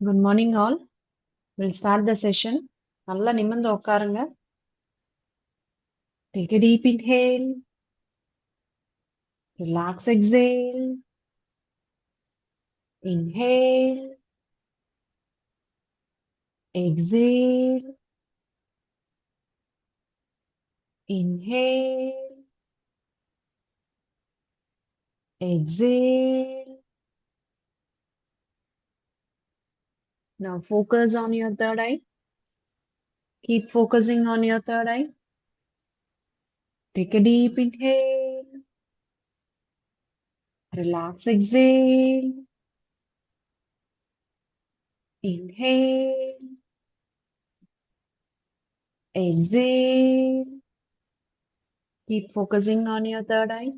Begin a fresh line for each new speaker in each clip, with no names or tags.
Good morning, all. We'll start the session. நல்லா நிமிர்ந்து உட்காருங்க. Take a deep inhale. Relax, exhale. Inhale. Exhale. Inhale. Exhale. Now focus on your third eye. Keep focusing on your third eye. Take a deep inhale. Relax, exhale. Inhale. Exhale. Keep focusing on your third eye.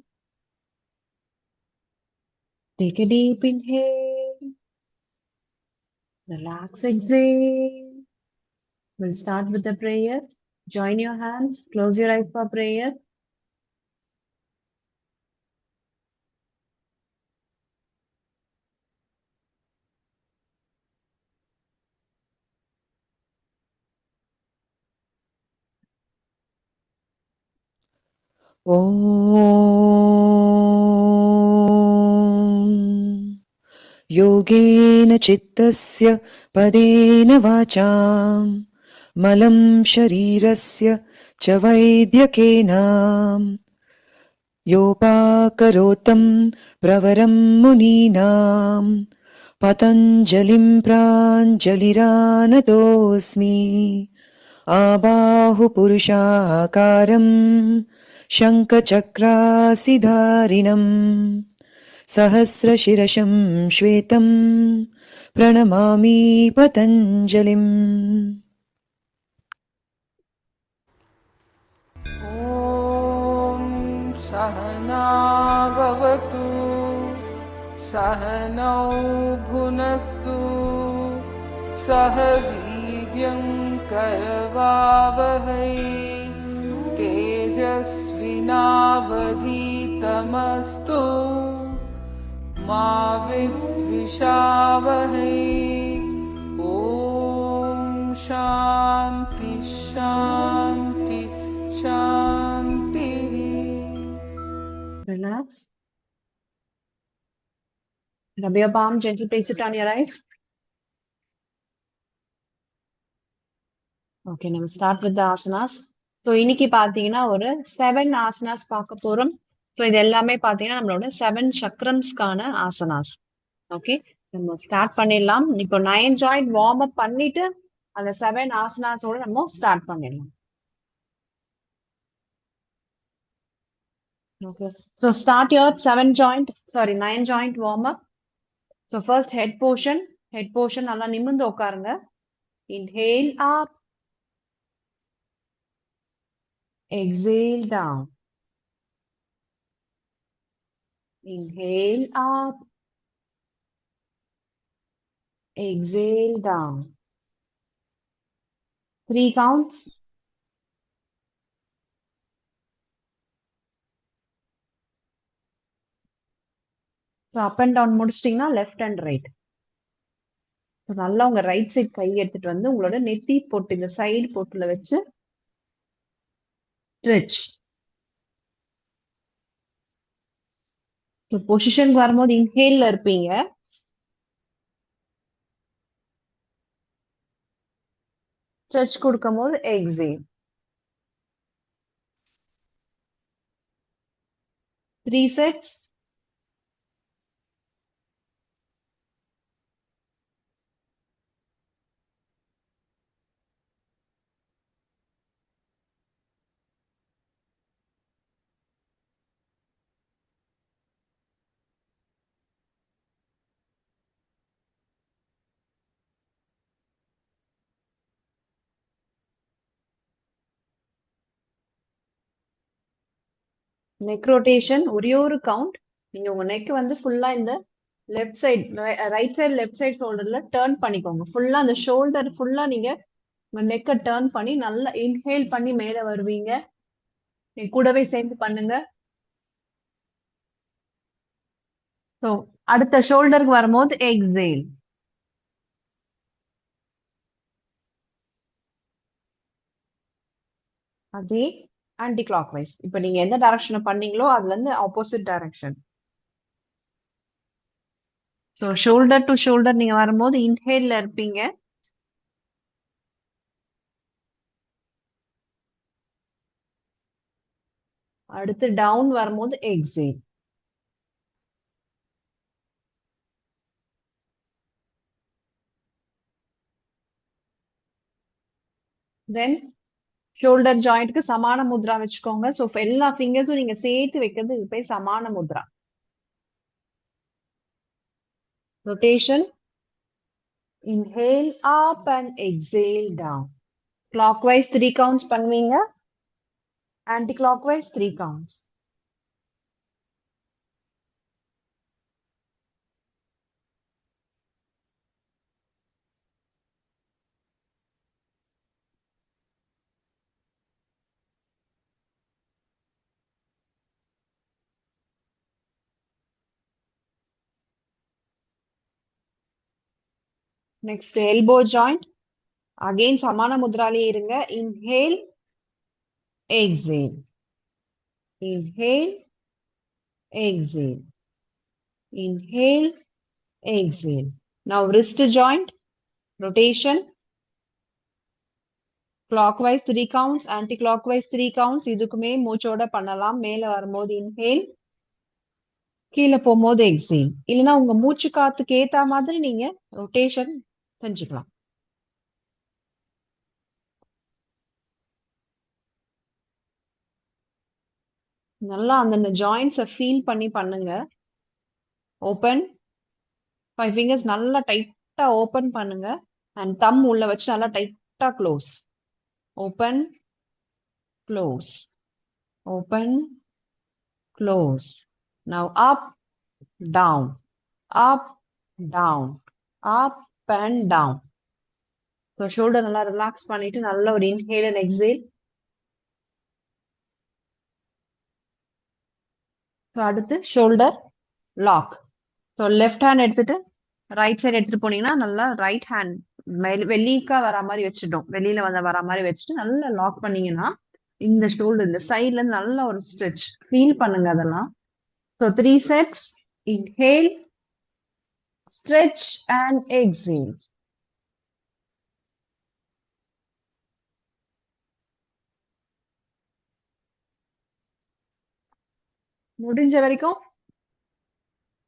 Take a deep inhale. Relax, exhale. We'll start with the prayer. Join your hands. Close your eyes for prayer.
ॐ योगेन चित्तस्य पदेन वाचां मलं शरीरस्य च वैद्यकेन योपाकरोतं प्रवरं मुनीनां पतञ्जलिं प्राञ्जलिरानतोऽस्मि आबाहुपुरुषाकारं शङ्खचक्रासिधारिणम् सहस्रशिरशं श्वेतं प्रणमामि पतञ्जलिम्।
ॐ सहना भवतु सहनौ भुनक्तु सह वीर्यं करवावहै तेजस्विनावधीतमस्तु मा विद्विषावहै। ॐ शान्ति शान्ति शान्ति।
Relax. Rub your palm, gently place it on your eyes. Okay, now start with the asanas. So இன்னைக்கு பார்த்தீங்கன்னா ஒரு 7 ஆசனாஸ் பார்க்க போறோம். ஸோ இது எல்லாமே பார்த்தீங்கன்னா நம்மளோட 7 சக்கரம்ஸ்க்கான ஆசனாஸ். ஓகே, நம்ம ஸ்டார்ட் பண்ணிடலாம். இப்போ 9 ஜாயிண்ட் வார்ம் அப் பண்ணிட்டு அந்த 7 ஆசனாஸோட நம்ம ஸ்டார்ட் பண்ணிடலாம். Okay, so start your 9 joint warm up. So first head portion நல்லா நிமிர்ந்து உட்காருங்க. Inhale up, exhale down. Inhale up, exhale down. 3 counts. So up and down முடிச்சிட்டிங்கன்னா left and right. So நல்லா உங்க right side கை எடுத்துட்டு வந்து உங்களோட நெத்தி போட்டு இந்த சைடு போட்டுல வச்சு ஸ்ட்ரெச். ஸோ பொசிஷனுக்கு வரும்போது இன்ஹேல்ல இருப்பீங்க. ஸ்ட்ரெச் கொடுக்கும் போது எக்ஸேல். 3 sets. நெக் ரொட்டேஷன் ஒரே ஒரு கவுண்ட். நீங்க உங்க நெக் வந்து ஃபுல்லா இந்த left side right side left side ஷோல்டர்ல டர்ன் பண்ணிக்கோங்க. ஃபுல்லா அந்த ஷோல்டர் ஃபுல்லா நீங்க உங்க நெக்கை டர்ன் பண்ணி நல்லா இன்ஹேல் பண்ணி மேல வருவீங்க. நீங்க கூடவே சேர்ந்து பண்ணுங்க. ஸோ அடுத்த ஷோல்டருக்கு வரும்போது எக்ஸேல். அதே ஆன்டி கிளாக் வைஸ். இப்ப நீங்க எந்த டைரக்ஷன்ல பண்ணீங்களோ அதுல இருந்து opposite direction. So shoulder to shoulder நீங்க வரும்போது இன்ஹேல்ல இருப்பீங்க. அடுத்து டவுன் வரும்போது எக்ஸேல். தென் ஷோல்டர் ஜாயிண்ட்க்கு சமான முத்ரா வச்சுக்கோங்க. ஸோ எல்லா ஃபிங்கர்ஸும் நீங்க சேர்த்து வைக்கிறது இது போய் சமான Mudra. Rotation. Inhale up and exhale down. Clockwise 3 counts பண்ணுவீங்க. Anti-clockwise 3 counts. Next elbow joint. Again சமான முத்ராலே இருங்க. Inhale, exhale. Inhale, exhale. Inhale, exhale. Now wrist joint. Rotation. Clockwise 3 counts, anti-clockwise 3 counts. இதுக்குமே மூச்சோட பண்ணலாம். மேல வரும்போது inhale, கீழே போகும்போது எக்ஸேல். இல்லைன்னா உங்க மூச்சு காத்துக்கு ஏத்த மாதிரி நீங்க ரொட்டேஷன் செஞ்சுக்கலாம். நல்லா அந்தந்த ஜாயிண்ட்ஸை ஃபீல் பண்ணி பண்ணுங்க. ஓப்பன் 5 ஃபிங்கர்ஸ் நல்லா டைட்டா ஓப்பன் பண்ணுங்க. அண்ட் தம் உள்ள வச்சு நல்லா டைட்டா close. Open, close, open, close. Now up, down, up, down, up and down. So shoulder நல்லா ரிலாக்ஸ் பண்ணிட்டு நல்ல ஒரு இன்ஹேல் அண்ட் எக்ஸேல். ஸோ அடுத்து shoulder lock. So left hand எடுத்துட்டு ரைட் சைடு எடுத்துட்டு போனீங்கன்னா நல்லா ரைட் ஹேண்ட் வெளிக்கா வர மாதிரி வச்சுட்டோம். வெளியில வர மாதிரி வச்சுட்டு நல்லா லாக் பண்ணீங்கன்னா இந்த ஷோல்டர் இந்த சைட்ல இருந்து நல்ல ஒரு ஸ்ட்ரெச் ஃபீல் பண்ணுங்க அதெல்லாம். So 3 sets. Inhale, stretch and exhale. முடிஞ்ச வரைக்கும்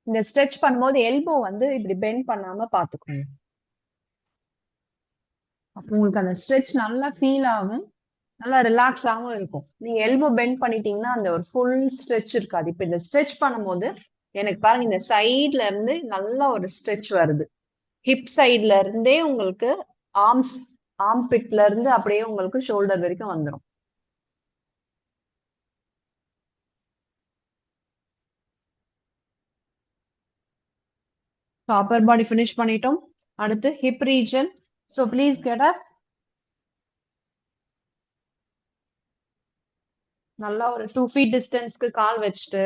இந்த ஸ்ட்ரெச் பண்ணும்போது எல்போ வந்து இப்படி பெண்ட் பண்ணாம பாத்துக்கோங்க. அப்போ உங்களுக்கு அந்த ஸ்ட்ரெச் நல்லா ஃபீல் ஆகும், நல்லா ரிலாக்ஸாகவும் இருக்கும். நீங்க எல்போ பெண்ட் பண்ணிட்டீங்கன்னா அந்த ஒரு ஃபுல் ஸ்ட்ரெச் இருக்காது. இப்ப இந்த ஸ்ட்ரெச் பண்ணும்போது எனக்கு பாருங்க இந்த சைட்ல இருந்து நல்ல ஒரு ஸ்ட்ரெச் வருது. ஹிப் சைட்ல இருந்தே உங்களுக்கு ஆர்ம் பிட்ல இருந்து அப்படியே உங்களுக்கு ஷோல்டர் வரைக்கும் வந்துடும். அப்பர் பாடி ஃபினிஷ் பண்ணிட்டோம். அடுத்து hip region. So please get up. நல்லா ஒரு 2 feet டிஸ்டன்ஸ்க்கு கால் வச்சுட்டு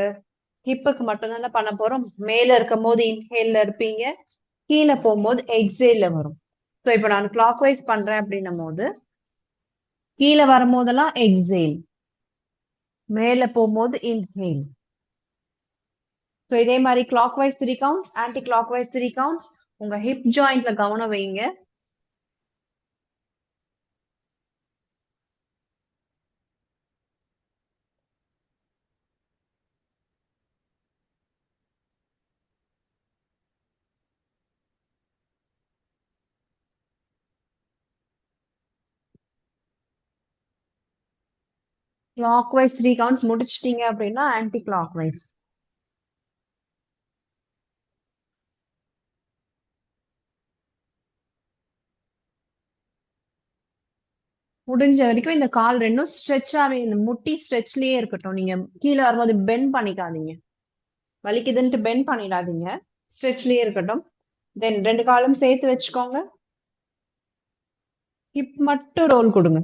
ஹிப்புக்கு மட்டும் தானே பண்ண போறோம். மேல இருக்கும் போது இன்ஹேல்ல இருப்பீங்க, கீழே போகும்போது எக்ஸேல்ல வரும். ஸோ இப்போ நான் கிளாக் வைஸ் பண்றேன் அப்படின்னும் போது கீழே வரும்போதெல்லாம் எக்ஸேல், மேல போகும்போது இன்ஹேல். ஸோ இதே மாதிரி clock wise 3 counts, anti clock wise 3 counts. உங்க ஹிப் ஜாயிண்ட்ல கவனம் வைங்க. கிளாக் வைஸ் 3 கவுண்ட்ஸ் முடிச்சிட்டீங்க அப்படின்னா ஆன்டி கிளாக் வைஸ். முடிஞ்ச வரைக்கும் இந்த கால் ரெண்டும் ஸ்ட்ரெச்சாவே இந்த முட்டி ஸ்ட்ரெச்லயே இருக்கட்டும். நீங்க கீழே வரும்போது பெண்ட் பண்ணிக்காதீங்க, வலிக்குதுன்ட்டு பெண்ட் பண்ணிடாதீங்க, ஸ்ட்ரெச்லயே இருக்கட்டும். தென் 2 காலும் சேர்த்து வச்சுக்கோங்க. ஹிப் மட்டும் ரோல் கொடுங்க.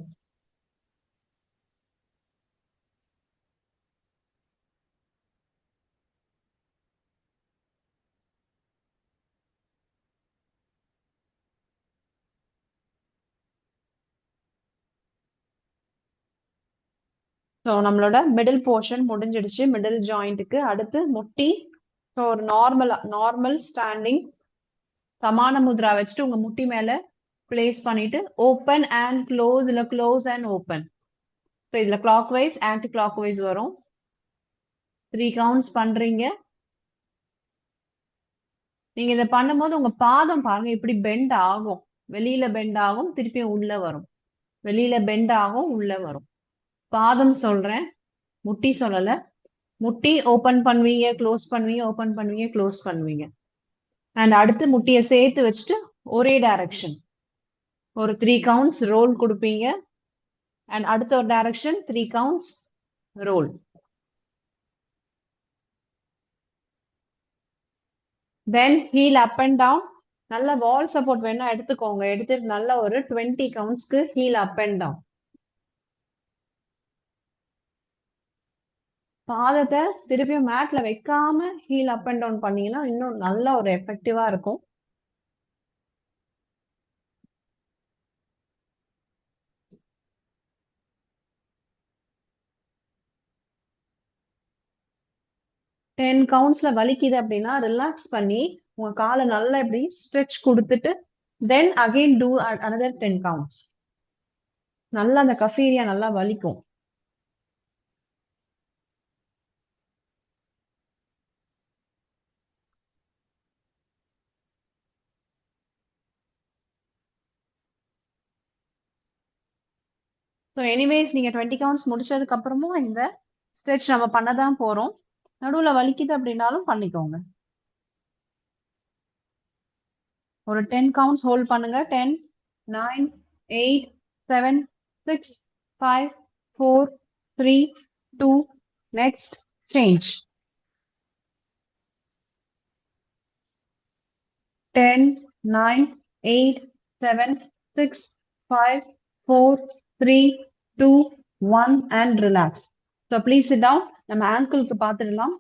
ஸோ நம்மளோட மிடில் போர்ஷன் முடிஞ்சிடுச்சு, மிடில் ஜாயிண்ட்டுக்கு. அடுத்து முட்டி. ஸோ ஒரு நார்மல் ஸ்டாண்டிங் சமான முத்ரா வச்சுட்டு உங்க முட்டி மேல பிளேஸ் பண்ணிட்டு ஓப்பன் அண்ட் க்ளோஸ், இல்ல க்ளோஸ் அண்ட் ஓப்பன். ஸோ இதுல clockwise anticlockwise வரும். 3 கவுண்ட்ஸ் பண்றீங்க. நீங்க இதை பண்ணும்போது உங்க பாதம் பாருங்க இப்படி பெண்ட் ஆகும், வெளியில பெண்ட் ஆகும், திருப்பியும் உள்ள வரும், வெளியில பெண்ட் ஆகும், உள்ள வரும். பாதம் சொல்றேன், முட்டி சொல்லல. முட்டி ஓபன் பண்ணுவீங்க, க்ளோஸ் பண்ணுவீங்க, ஓபன் பண்ணுவீங்க, க்ளோஸ் பண்ணுவீங்க. அண்ட் அடுத்து முட்டியை சேர்த்து வச்சுட்டு ஒரே டைரக்ஷன் ஒரு 3 கவுண்ட்ஸ் ரோல் கொடுப்பீங்க. அண்ட் அடுத்த ஒரு direction 3 counts roll. Then heel up and down. நல்ல வால் சப்போர்ட் வேணா எடுத்துக்கோங்க, எடுத்துட்டு நல்ல ஒரு 20 கவுண்ட்ஸ்க்கு ஹீல் அப் அண்ட் டவுன். பாதத்தை திருப்பியும் மேட்ல வைக்காம ஹீல் அப் அண்ட் டவுன் பண்ணீங்கன்னா இன்னும் நல்ல ஒரு எஃபெக்டிவா இருக்கும். டென் கவுண்ட்ஸ்ல வலிக்குது அப்படின்னா ரிலாக்ஸ் பண்ணி உங்க காலை நல்லா இப்படி ஸ்ட்ரெச் கொடுத்துட்டு then again to another 10 counts. நல்லா அந்த கஃப் ஏரியா நல்லா வலிக்கும். ஸோ எனிவேஸ் நீங்க 20 கவுண்ட்ஸ் முடிச்சதுக்கு அப்புறமும் இந்த ஸ்ட்ரெச் நம்ம பண்ணதான் போறோம். நடுவுல வலிக்குது அப்படின்னாலும் பண்ணிக்கோங்க. ஒரு 10 கவுண்ட்ஸ் ஹோல்ட் பண்ணுங்க. 10, 9, 8, 7, 6, 5, 4, 3, 2, next change. 10, 9, 8, 7, 6, 5, 4, 3, 2, 1 and relax. So please sit down. நம்ம ankle-க்கு பார்த்துடலாம்.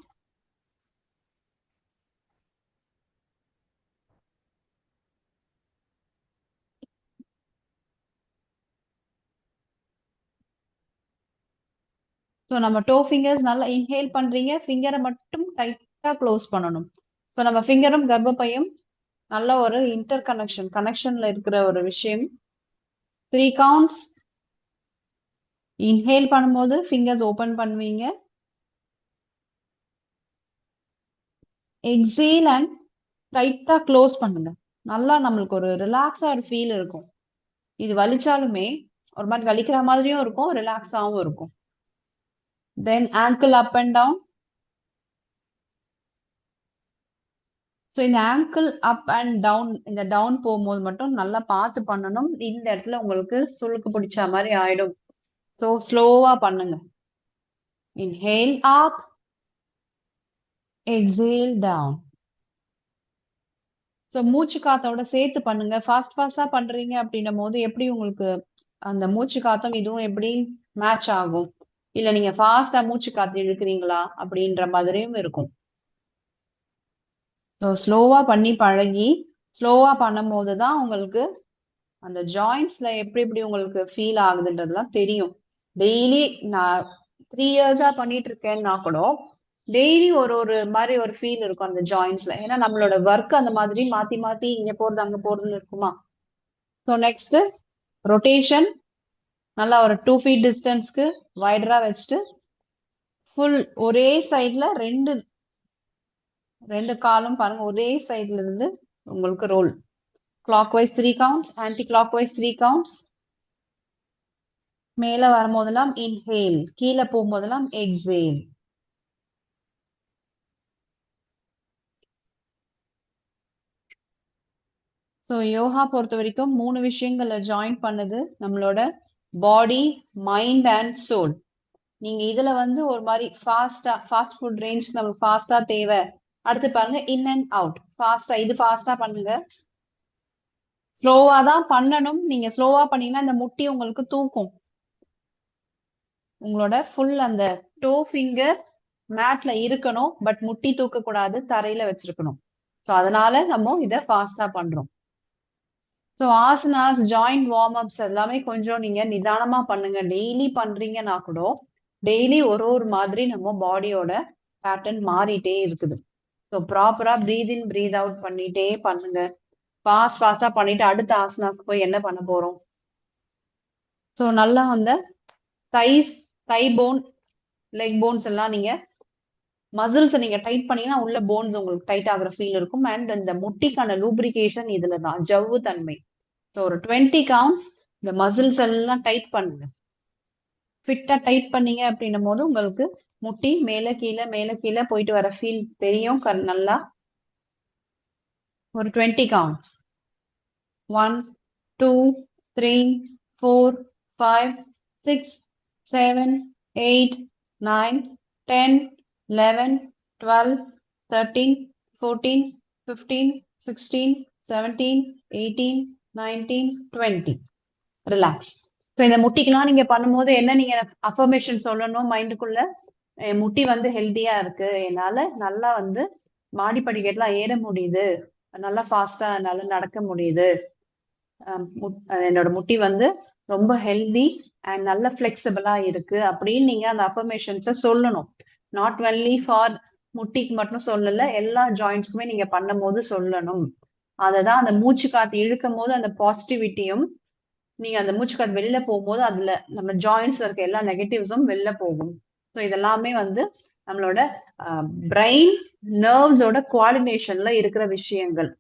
ஸோ நம்ம டோ ஃபிங்கர்ஸ் நல்லா இன்ஹேல் பண்றீங்க, ஃபிங்கரை மட்டும் டைட்டா க்ளோஸ் பண்ணணும். ஸோ நம்ம ஃபிங்கரும் கர்ப்பப்பையும் நல்ல ஒரு கனெக்ஷன்ல இருக்கிற ஒரு விஷயம். 3 கவுண்ட்ஸ் இன்ஹேல் பண்ணும்போது ஃபிங்கர்ஸ் ஓபன் பண்ணுவீங்க. எக்ஸேல் அண்ட் டைட்டா க்ளோஸ் பண்ணுங்க. நல்லா நம்மளுக்கு ஒரு ரிலாக்ஸா ஒரு ஃபீல் இருக்கும். இது வலிச்சாலுமே ஒரு மாதிரி வலிக்கிற மாதிரியும் இருக்கும், ரிலாக்ஸாவும் இருக்கும். Then ankle up and down. So இந்த ஆங்கிள் அப் அண்ட் டவுன், இந்த டவுன் போகும்போது மட்டும் நல்லா பார்த்து பண்ணணும். இந்த இடத்துல உங்களுக்கு சுளுக்கு பிடிச்ச மாதிரி ஆயிடும். ஸோ ஸ்லோவா பண்ணுங்க. Inhale up, exhale down. So மூச்சு காத்தோட சேர்த்து பண்ணுங்க. ஃபாஸ்டா பண்றீங்க அப்படின்னும் போது எப்படி உங்களுக்கு அந்த மூச்சு காத்தம் இதுவும் எப்படி மேட்ச் ஆகும்? இல்ல நீங்க ஃபாஸ்டா மூச்சு காத்து இழுக்கிறீங்களா அப்படின்ற மாதிரியும் இருக்கும். ஸோ ஸ்லோவா பண்ணி பழகி ஸ்லோவா பண்ணும் போதுதான் உங்களுக்கு அந்த ஜாயின்ஸ்ல எப்படி உங்களுக்கு ஃபீல் ஆகுதுன்றதுலாம் தெரியும். டெய்லி நான் 3 இயர்ஸா பண்ணிட்டு இருக்கேன்னா கூட டெய்லி ஒரு மாதிரி ஒரு ஃபீல் இருக்கும் அந்த ஜாயின்ஸ்ல. ஏன்னா நம்மளோட ஒர்க் அந்த மாதிரி மாத்தி மாத்தி இங்க போறது அங்க போறதுன்னு இருக்குமா. So next rotation. நல்லா ஒரு 2 feet டிஸ்டன்ஸ்க்கு வைடரா வச்சுட்டு ஃபுல் ஒரே சைட்ல ரெண்டு காலும் பாருங்க ஒரே சைட்ல இருந்து உங்களுக்கு roll. Clock wise 3 counts, anti clock wise 3 counts. மேல வரும்போதெல்லாம் இன்ஹேல், கீழே போகும்போதெல்லாம் எக்ஸேல். ஸோ யோகா பொறுத்த வரைக்கும் 3 விஷயங்களை ஜாயின் பண்ணுது. நம்மளோட பாடி, மைண்ட் அண்ட் சோல். நீங்க இதுல ஒரு மாதிரி ஃபாஸ்ட் ஃபுட் ரேஞ்ச் நமக்கு ஃபாஸ்டா தேவை. அடுத்து பாருங்க இன் அண்ட் அவுட் ஃபாஸ்டா, இது ஃபாஸ்டா பண்ணுங்க. ஸ்லோவா தான் பண்ணணும். நீங்க ஸ்லோவா பண்ணீங்கன்னா இந்த முட்டி உங்களுக்கு தூக்கும். உங்களோட ஃபுல் அந்த டோ ஃபிங்கர் மேட்ல இருக்கணும், பட் முட்டி தூக்க கூடாது, தரையில வச்சிருக்கணும். ஸோ அதனால நம்ம இதை ஃபாஸ்டா பண்றோம். So asanas, joint warm ups எல்லாமே கொஞ்சம் நீங்க நிதானமா பண்ணுங்க. டெய்லி பண்றீங்கன்னா கூட டெய்லி ஒரு மாதிரி நம்ம பாடியோட பேட்டர்ன் மாறிட்டே இருக்குது. ஸோ ப்ராப்பரா பிரீத் இன் பிரீத் அவுட் பண்ணிட்டே பண்ணுங்க. ஃபாஸ்டா பண்ணிட்டு அடுத்த ஆசனாஸ்க்கு போய் என்ன பண்ண போறோம்? ஸோ நல்லா அந்த டை போன், லெக் போன்ஸ் எல்லாம் நீங்க மசில்ஸ் நீங்க டைட் பண்ணீங்கன்னா உள்ள போன்ஸ் உங்களுக்கு டைட் ஆகுற ஃபீல் இருக்கும். அண்ட் இந்த முட்டிக்கான லூப்ரிகேஷன் இதுல தான், ஜவ்வு தன்மை. ஸோ ஒரு 20 கவுண்ட்ஸ் இந்த மசில்ஸ் எல்லாம் டைட் பண்ணுங்க. ஃபிட்டா டைட் பண்ணீங்க அப்படின்னும் போது உங்களுக்கு முட்டி மேல கீழே போயிட்டு வர ஃபீல் தெரியும் நல்லா. ஒரு 20 கவுண்ட்ஸ். 1 2 3 4 5 6 7 8 9 10 11 12 13 14 15 16 17 18 19 20. ரிலாக்ஸ். ஸோ இந்த முட்டிக்கெல்லாம் நீங்க பண்ணும்போது என்ன நீங்க அஃபர்மேஷன் சொல்லணும் மைண்டுக்குள்ள? முட்டி வந்து ஹெல்த்தியா இருக்கு, என்னால நல்லா வந்து மாடி படிக்கட்டுலாம் ஏற முடியுது, நல்லா ஃபாஸ்டா என்னால நடக்க முடியுது, என்னோட முட்டி வந்து ரொம்ப ஹெல்தி அண்ட் நல்ல ஃபிளெக்சிபிளா இருக்கு அப்படின்னு நீங்க அந்த அஃபர்மேஷன்ஸை சொல்லணும். நாட் ஒன்லி ஃபார் முட்டிக்கு மட்டும் சொல்லல, எல்லா ஜாயிண்ட்ஸ்க்குமே நீங்க பண்ணும் போது சொல்லணும். அததான் அந்த மூச்சு காத்து இழுக்கும் போது அந்த பாசிட்டிவிட்டியும், நீங்க அந்த மூச்சு காத்து வெளியில போகும்போது அதுல நம்ம ஜாயிண்ட்ஸ் இருக்க எல்லா நெகட்டிவ்ஸும் வெளில போகும். ஸோ இதெல்லாமே வந்து நம்மளோட பிரெயின் நர்வ்ஸோட கோஆர்டினேஷன்ல இருக்கிற விஷயங்கள்.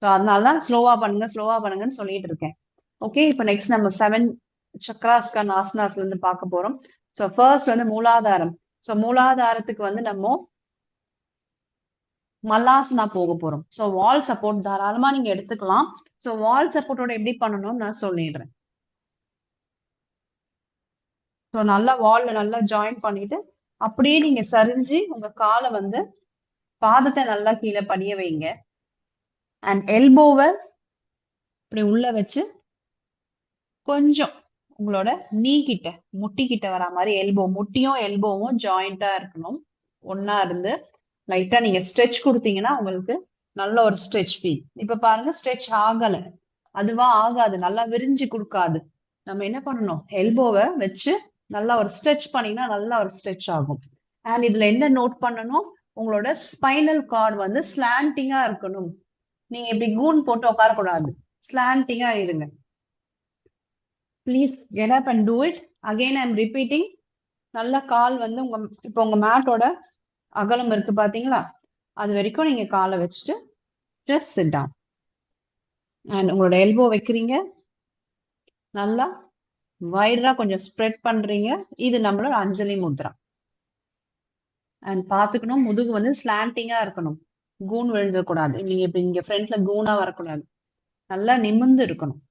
ஸோ அதனாலதான் ஸ்லோவா பண்ணுங்கன்னு சொல்லிட்டு இருக்கேன். ஓகே, இப்போ நெக்ஸ்ட் நம்ம 7 சக்ராஸ்கான ஆசனாஸ்ல இருந்து பார்க்க போறோம். ஸோ ஃபர்ஸ்ட் வந்து மூலாதாரம். ஸோ மூலாதாரத்துக்கு வந்து நம்ம மல்லாசனா போக போறோம். ஸோ வால் சப்போர்ட் தாராளமா நீங்க எடுத்துக்கலாம். ஸோ வால் சப்போர்ட்டோட எப்படி பண்ணணும்னு நான் சொல்லிடுறேன். ஸோ நல்லா வால்ல நல்லா ஜாயின் பண்ணிட்டு அப்படியே நீங்க சரிஞ்சு உங்க காலை வந்து பாதத்தை நல்லா கீழே படிய வைங்க. அண்ட் எல்போவை இப்படி உள்ள வச்சு கொஞ்சம் உங்களோட நீ கிட்ட, முட்டி கிட்ட வர மாதிரி முட்டியும் எல்போவும் ஜாயிண்டா இருக்கணும். ஒன்னா இருந்து லைட்டா நீங்க ஸ்ட்ரெச் கொடுத்தீங்கன்னா உங்களுக்கு நல்ல ஒரு ஸ்ட்ரெச் ஃபீல். இப்ப பாருங்க, ஸ்ட்ரெச் ஆகல, அதுவா ஆகாது, நல்லா விரிஞ்சு கொடுக்காது. நம்ம என்ன பண்ணணும்? எல்போவை வச்சு நல்லா ஒரு ஸ்ட்ரெச் பண்ணீங்கன்னா நல்லா ஒரு ஸ்ட்ரெச் ஆகும். அண்ட் இதுல என்ன நோட் பண்ணணும்? உங்களோட ஸ்பைனல் கார்டு வந்து ஸ்லாண்டிங்கா இருக்கணும். நீங்க இப்படி கூன் போட்டு உட்காரக்கூடாது, ஸ்லாண்டிங்கா இருங்க. Please get up and do it. Again I am repeating. நல்ல கால் வந்து இப்போ உங்க மேட்டோட அகலம் இருக்கு பாத்தீங்களா, அது வரைக்கும் நீங்க காலை வச்சுட்டு ஜஸ்ட் சிட் டவுன். அண்ட் உங்களோட எல்போ வைக்கிறீங்க, நல்லா வைடரா கொஞ்சம் ஸ்ப்ரெட் பண்றீங்க. இது நம்மளோட அஞ்சலி முத்ரா. அண்ட் பாத்துக்கணும், முதுகு வந்து ஸ்லாண்டிங்கா இருக்கணும், கூன் விழுந்துடக்கூடாது. நீங்க இப்ப இங்க ஃப்ரண்ட்ல கூனா வரக்கூடாது, நல்லா நிமிர்ந்து இருக்கணும்.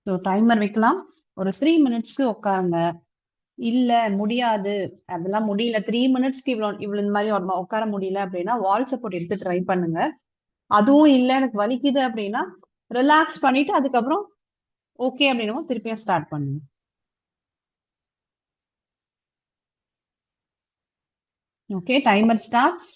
ஸோ டைமர் வைக்கலாம். ஒரு 3 மினிட்ஸ்க்கு உட்காருங்க. இல்ல முடியாது, அதெல்லாம் முடியல, 3 மினிட்ஸ்க்கு இவ்வளவு இந்த மாதிரி உட்கார முடியல அப்படின்னா வால் சப்போர்ட் எடுத்து ட்ரை பண்ணுங்க. அதுவும் இல்ல எனக்கு வலிக்குது அப்படின்னா ரிலாக்ஸ் பண்ணிட்டு அதுக்கப்புறம் ஓகே அப்படின்னா திருப்பியும் ஸ்டார்ட் பண்ணுங்க. Okay, timer starts.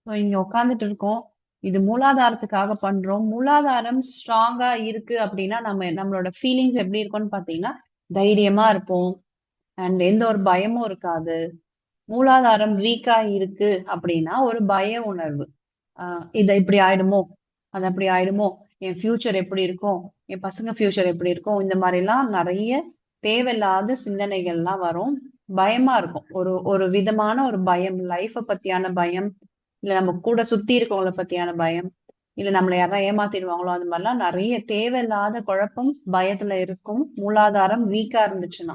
ஸோ இங்க உட்காந்துட்டு இருக்கோம், இது மூலாதாரத்துக்காக பண்றோம். மூலாதாரம் ஸ்ட்ராங்கா இருக்கு அப்படின்னா நம்மளோட ஃபீலிங்ஸ் எப்படி இருக்கும்னு பாத்தீங்கன்னா தைரியமா இருப்போம் அண்ட் எந்த ஒரு பயமும் இருக்காது. மூலாதாரம் வீக்கா இருக்கு அப்படின்னா ஒரு பய உணர்வு, இது இப்படி ஆயிடுமோ, அது அப்படி ஆயிடுமோ, என் ஃபியூச்சர் எப்படி இருக்கும், என் பசங்க ஃபியூச்சர் எப்படி இருக்கும், இந்த மாதிரி எல்லாம் நிறைய தேவையில்லாத சிந்தனைகள்லாம் வரும். பயமா இருக்கும், ஒரு ஒரு விதமான ஒரு பயம், லைஃப பத்தியான பயம், இல்ல நம்ம கூட சுத்தி இருக்கவங்கள பத்தியான பயம், இல்ல நம்மளை யாராவது ஏமாத்திடுவாங்களோ, அது மாதிரிலாம் நிறைய தேவையில்லாத குழப்பம் பயத்துல இருக்கும் மூலாதாரம் வீக்கா இருந்துச்சுன்னா.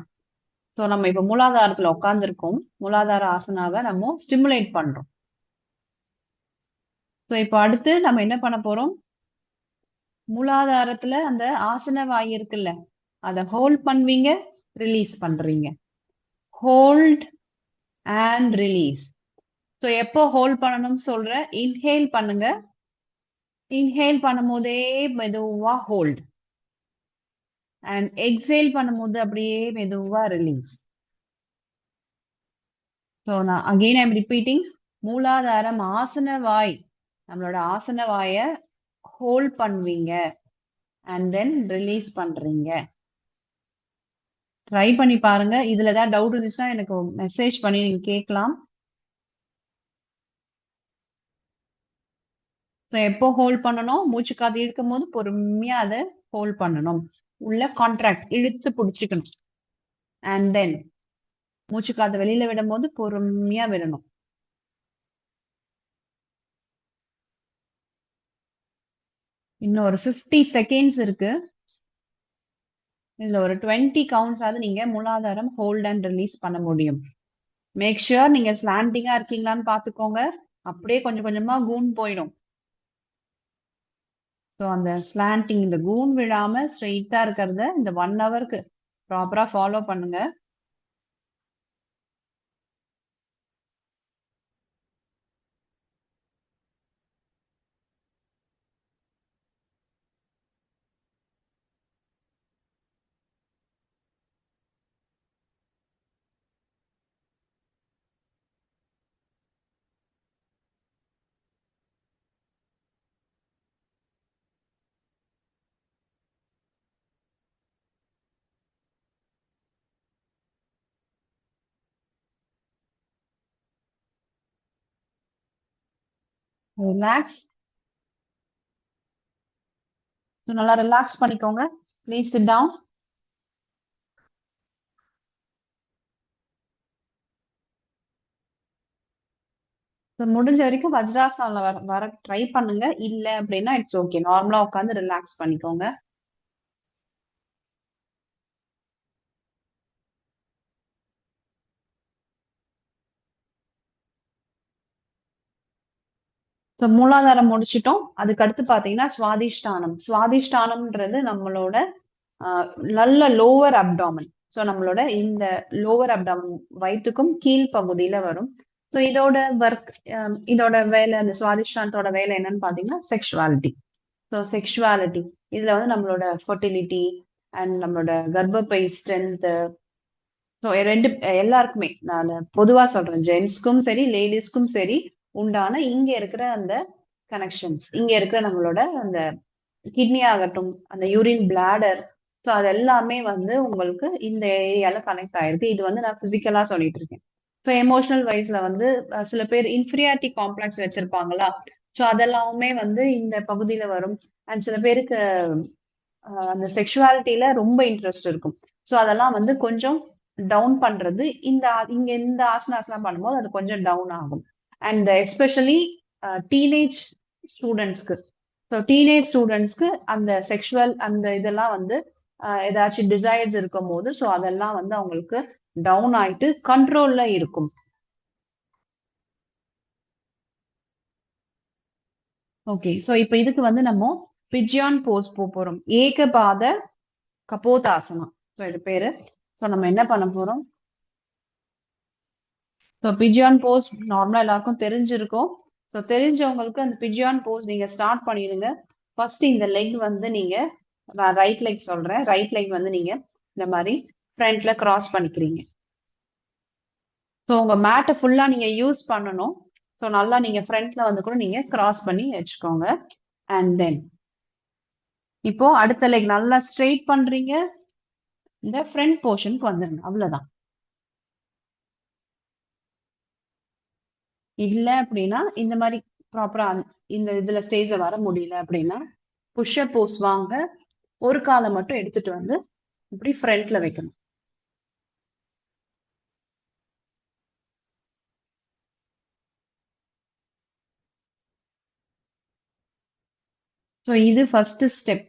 ஸோ நம்ம இப்ப மூலாதாரத்துல உட்காந்துருக்கோம், மூலாதார ஆசனாவை நம்ம ஸ்டிமுலேட் பண்றோம். ஸோ இப்போ அடுத்து நம்ம என்ன பண்ண போறோம்? மூலாதாரத்துல அந்த ஆசன வாய் இருக்குல்ல, அதை ஹோல்ட் பண்ணுவீங்க, ரிலீஸ் பண்றீங்க. Hold and release. ஸோ எப்போ ஹோல்ட் பண்ணணும்னு சொல்றேன், இன்ஹேல் பண்ணுங்க. இன்ஹேல் பண்ணும்போதே மெதுவா ஹோல்ட், அண்ட் எக்ஸேல் பண்ணும்போது அப்படியே மெதுவா ரிலீஸ். ஸோ நான் அகெயின் ஐம் ரிப்பீட்டிங். மூலாதாரம் ஆசன வாய், நம்மளோட ஆசன வாய ஹோல்ட் பண்ணுவீங்க அண்ட் தென் ரிலீஸ் பண்றீங்க. ட்ரை பண்ணி பாருங்க. இதுல ஏதாவது டவுட் இருந்துச்சுன்னா எனக்கு மெசேஜ் பண்ணி நீங்க கேட்கலாம். ஸோ எப்போ ஹோல்ட் பண்ணணும், மூச்சு காத்து இழுக்கும் போது பொறுமையா அதை ஹோல்ட் பண்ணணும். உள்ள கான்ட்ராக்ட் இழுத்து பிடிச்சிக்கணும். அண்ட் தென் மூச்சு காத்து வெளியில விடும் போது பொறுமையா விடணும். இன்னும் ஒரு 50 செகண்ட்ஸ் இருக்கு. இதுல ஒரு 20 கவுண்ட்ஸ் ஆகுது நீங்க மூலாதாரம் ஹோல்ட் அண்ட் ரிலீஸ் பண்ண முடியும். மேக் ஷுர் நீங்க ஸ்லாண்டிங்கா இருக்கீங்களான்னு பாத்துக்கோங்க. அப்படியே கொஞ்சம் கொஞ்சமா கூன் போயிடும். ஸோ அந்த ஸ்லாண்டிங், இந்த கூன் விழாம ஸ்ட்ரெயிட்டா இருக்கிறத இந்த 1 ஹவருக்கு ப்ராப்பரா ஃபாலோ பண்ணுங்க. ரிலாக்ஸ். ஸோ நல்லா ரிலாக்ஸ் பண்ணிக்கோங்க. Please sit down. ஸோ முடிஞ்ச வரைக்கும் வஜ்ராசனால வர ட்ரை பண்ணுங்க. இல்ல அப்படின்னா இட்ஸ் ஓகே, நார்மலா உட்காந்து ரிலாக்ஸ் பண்ணிக்கோங்க. ஸோ மூலாதாரம் முடிச்சிட்டோம். அதுக்கு அடுத்து பாத்தீங்கன்னா சுவாதிஷ்டானம். சுவாதிஷ்டானம்ன்றது நம்மளோட நல்ல லோவர் அப்டாமன். ஸோ நம்மளோட இந்த லோவர் அப்டாமன் வயிற்றுக்கும் கீழ் பகுதியில வரும். ஸோ இதோட ஒர்க், இதோட வேலை, அந்த சுவாதிஷ்டானத்தோட வேலை என்னன்னு பாத்தீங்கன்னா செக்ஷுவாலிட்டி. ஸோ செக்ஷுவாலிட்டி இதுல வந்து நம்மளோட ஃபர்டிலிட்டி அண்ட் நம்மளோட கர்ப்பப்பை ஸ்ட்ரென்த். ஸோ எல்லாருக்குமே நான் பொதுவா சொல்றேன், ஜென்ஸ்க்கும் சரி லேடிஸ்க்கும் சரி உண்டான இங்க இருக்கிற அந்த கனெக்ஷன்ஸ், இங்க இருக்கிற நம்மளோட அந்த கிட்னி ஆகட்டும், அந்த யூரின் பிளாடர், ஸோ அது எல்லாமே வந்து உங்களுக்கு இந்த ஏரியால கனெக்ட் ஆயிருக்கு. இது வந்து நான் பிசிக்கலா சொல்லிட்டு இருக்கேன். ஸோ எமோஷனல் வைஸ்ல வந்து சில பேர் இன்ஃபீரியாரிட்டி காம்ப்ளெக்ஸ் வச்சிருப்பாங்களா, ஸோ அதெல்லாமே வந்து இந்த பகுதியில வரும். அண்ட் சில பேருக்கு அந்த செக்ஷுவாலிட்டியில ரொம்ப இன்ட்ரெஸ்ட் இருக்கும். ஸோ அதெல்லாம் வந்து கொஞ்சம் டவுன் பண்றது இங்க இந்த ஆசனாஸ்லாம் பண்ணும்போது அது கொஞ்சம் டவுன் ஆகும். அண்ட் எஸ்பெஷலி டீனேஜ் ஸ்டூடெண்ட்ஸ்க்கு, ஸோ டீனேஜ் ஸ்டூடெண்ட்ஸ்க்கு அந்த செக்ஷுவல் அந்த இதெல்லாம் வந்து ஏதாச்சும் டிசைர்ஸ் இருக்கும் போது ஸோ அதெல்லாம் வந்து அவங்களுக்கு டவுன் ஆயிட்டு கண்ட்ரோல்ல இருக்கும். ஓகே, ஸோ இப்போ இதுக்கு வந்து நம்ம பிஜியான் போஸ் போறோம். ஏகபாத கபோதாசனம், ஸோ இது பேரு. ஸோ நம்ம என்ன பண்ண போறோம், ஸோ பிஜியான் போஸ் நார்மலா எல்லாருக்கும் தெரிஞ்சிருக்கும். ஸோ தெரிஞ்சவங்களுக்கு அந்த பிஜியான் போஸ் நீங்க ஸ்டார்ட் பண்ணிடுங்க. ஃபர்ஸ்ட் இந்த லெக் வந்து நீங்க, நான் ரைட் லெக் சொல்றேன், ரைட் லெக் வந்து நீங்க இந்த மாதிரி ஃப்ரண்ட்ல கிராஸ் பண்ணிக்கிறீங்க. ஸோ உங்க மேட்டை ஃபுல்லா நீங்க யூஸ் பண்ணணும். ஸோ நல்லா நீங்க ஃப்ரண்ட்ல வந்து கூட நீங்க கிராஸ் பண்ணி வச்சுக்கோங்க. அண்ட் தென் இப்போ அடுத்த லெக் நல்லா ஸ்ட்ரெயிட் பண்றீங்க, இந்த ஃப்ரண்ட் போர்ஷனுக்கு வந்துருங்க. அவ்வளவுதான். இல்ல அப்படின்னா இந்த மாதிரி ப்ராப்பரா இந்த இதுல ஸ்டேஜ்ல வர முடியல அப்படின்னா புஷ்அப் போஸ் வாங்க. ஒரு காலை மட்டும் எடுத்துட்டு வந்து இப்படி ஃப்ரண்ட்ல வைக்கணும். ஸோ இது ஃபர்ஸ்ட் ஸ்டெப்.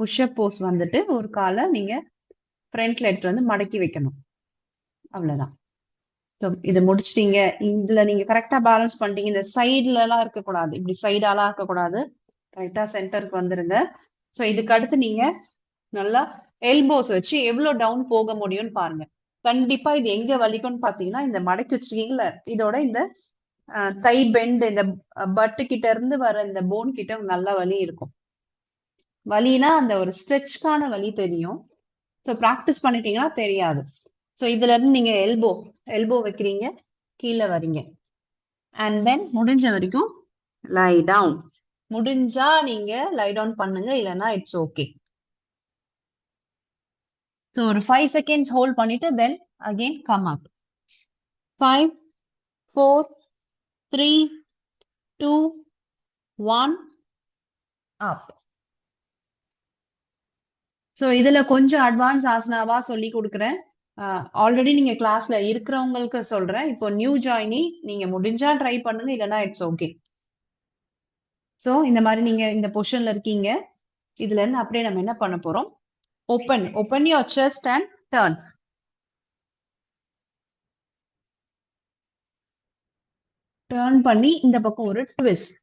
புஷ்அப் போஸ் வந்துட்டு ஒரு காலை நீங்க ஃப்ரண்ட்ல எடுத்துட்டு வந்து மடக்கி வைக்கணும். அவ்வளவுதான். ஸோ இதை முடிச்சிட்டீங்க. இதுல நீங்க கரெக்டா பேலன்ஸ் பண்ணிட்டீங்க. இந்த சைட்ல எல்லாம் இருக்கக்கூடாது, இப்படி சைடாலாம் இருக்கக்கூடாது. கரெக்டா சென்டருக்கு வந்துருங்க. ஸோ இதுக்கு அடுத்து நீங்க நல்லா எல்போஸ் வச்சு எவ்வளவு டவுன் போக முடியும்னு பாருங்க. கண்டிப்பா இது எங்க வலிக்கும்னு பாத்தீங்கன்னா, இந்த மடக்கி வச்சிருக்கீங்கல்ல, இதோட இந்த தை பெண்ட், இந்த பட்டு கிட்ட இருந்து வர இந்த போன் கிட்ட நல்ல வலி இருக்கும். வலினா அந்த ஒரு ஸ்ட்ரெச்க்கான வலி தெரியும். ஸோ ப்ராக்டிஸ் பண்ணிட்டீங்கன்னா தெரியாது. ஸோ இதுல இருந்து நீங்க எல்போ வைக்கிறீங்க, கீழே வரீங்க. அண்ட் தென் முடிஞ்ச வரைக்கும் லை டவுன். முடிஞ்சா நீங்க லை டவுன் பண்ணுங்க, இல்லைன்னா இட்ஸ் ஓகே. ஸோ ஒரு 5 செகண்ட்ஸ் ஹோல்ட் பண்ணிட்டு தென் அகெயின் கம் அப். 5, 4, 3, 2, 1 அப். ஸோ இதுல கொஞ்சம் அட்வான்ஸ் ஆசனாவா சொல்லி கொடுக்குறேன். ஆல்ரெடி நீங்க கிளாஸ்ல இருக்கிறவங்களுக்கு சொல்றேன். இப்போ நியூ ஜாயினி நீங்க முடிஞ்சா ட்ரை பண்ணுங்க, இல்லைன்னா இட்ஸ் ஓகே. ஸோ இந்த மாதிரி நீங்க இந்த பொசிஷன்ல இருக்கீங்க. இதுல இருந்து அப்படியே நம்ம என்ன பண்ண போறோம்? Open your chest and turn. Turn பண்ணி இந்த பக்கம் ஒரு twist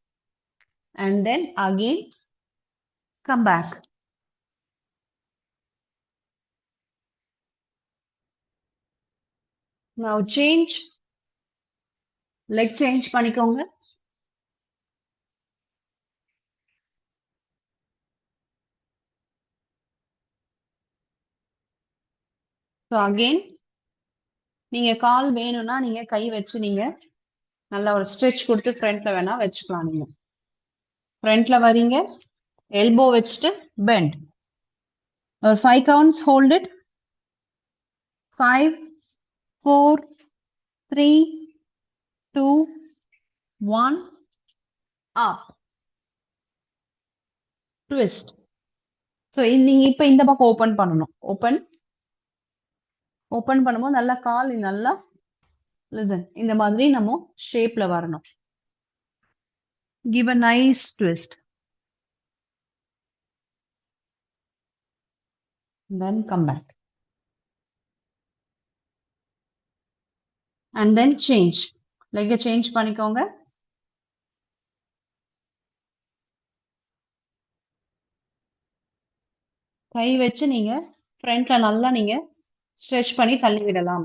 and then again come back. Now change. Leg change பண்ணிக்கோங்க. ஸோ அகெயின் நீங்க கால் வேணும்னா நீங்க கை வச்சு நீங்க நல்லா ஒரு ஸ்ட்ரெச் கொடுத்து ஃப்ரண்ட்ல வேணா வச்சுக்கலாம். நீங்க ஃப்ரண்ட்ல வரீங்க, எல்போ வச்சுட்டு பெண்ட். ஒரு 5 counts hold it. 5, 4, 3, 2, 1 up. Twist. So நீங்க இப்ப இந்த பக்கம் ஓபன் பண்ணணும். ஓபன் பண்ணும்போது நல்லா கால் நல்லா லிசன், இந்த மாதிரி நம்ம ஷேப்ல வரணும். Give a nice twist. Then come back and then change. லெக்க சேஞ்ச் பண்ணிக்கோங்க. கை வச்சு நீங்க ஃப்ரண்ட்ல நல்லா நீங்க ஸ்ட்ரெச் பண்ணி தள்ளி விடலாம்.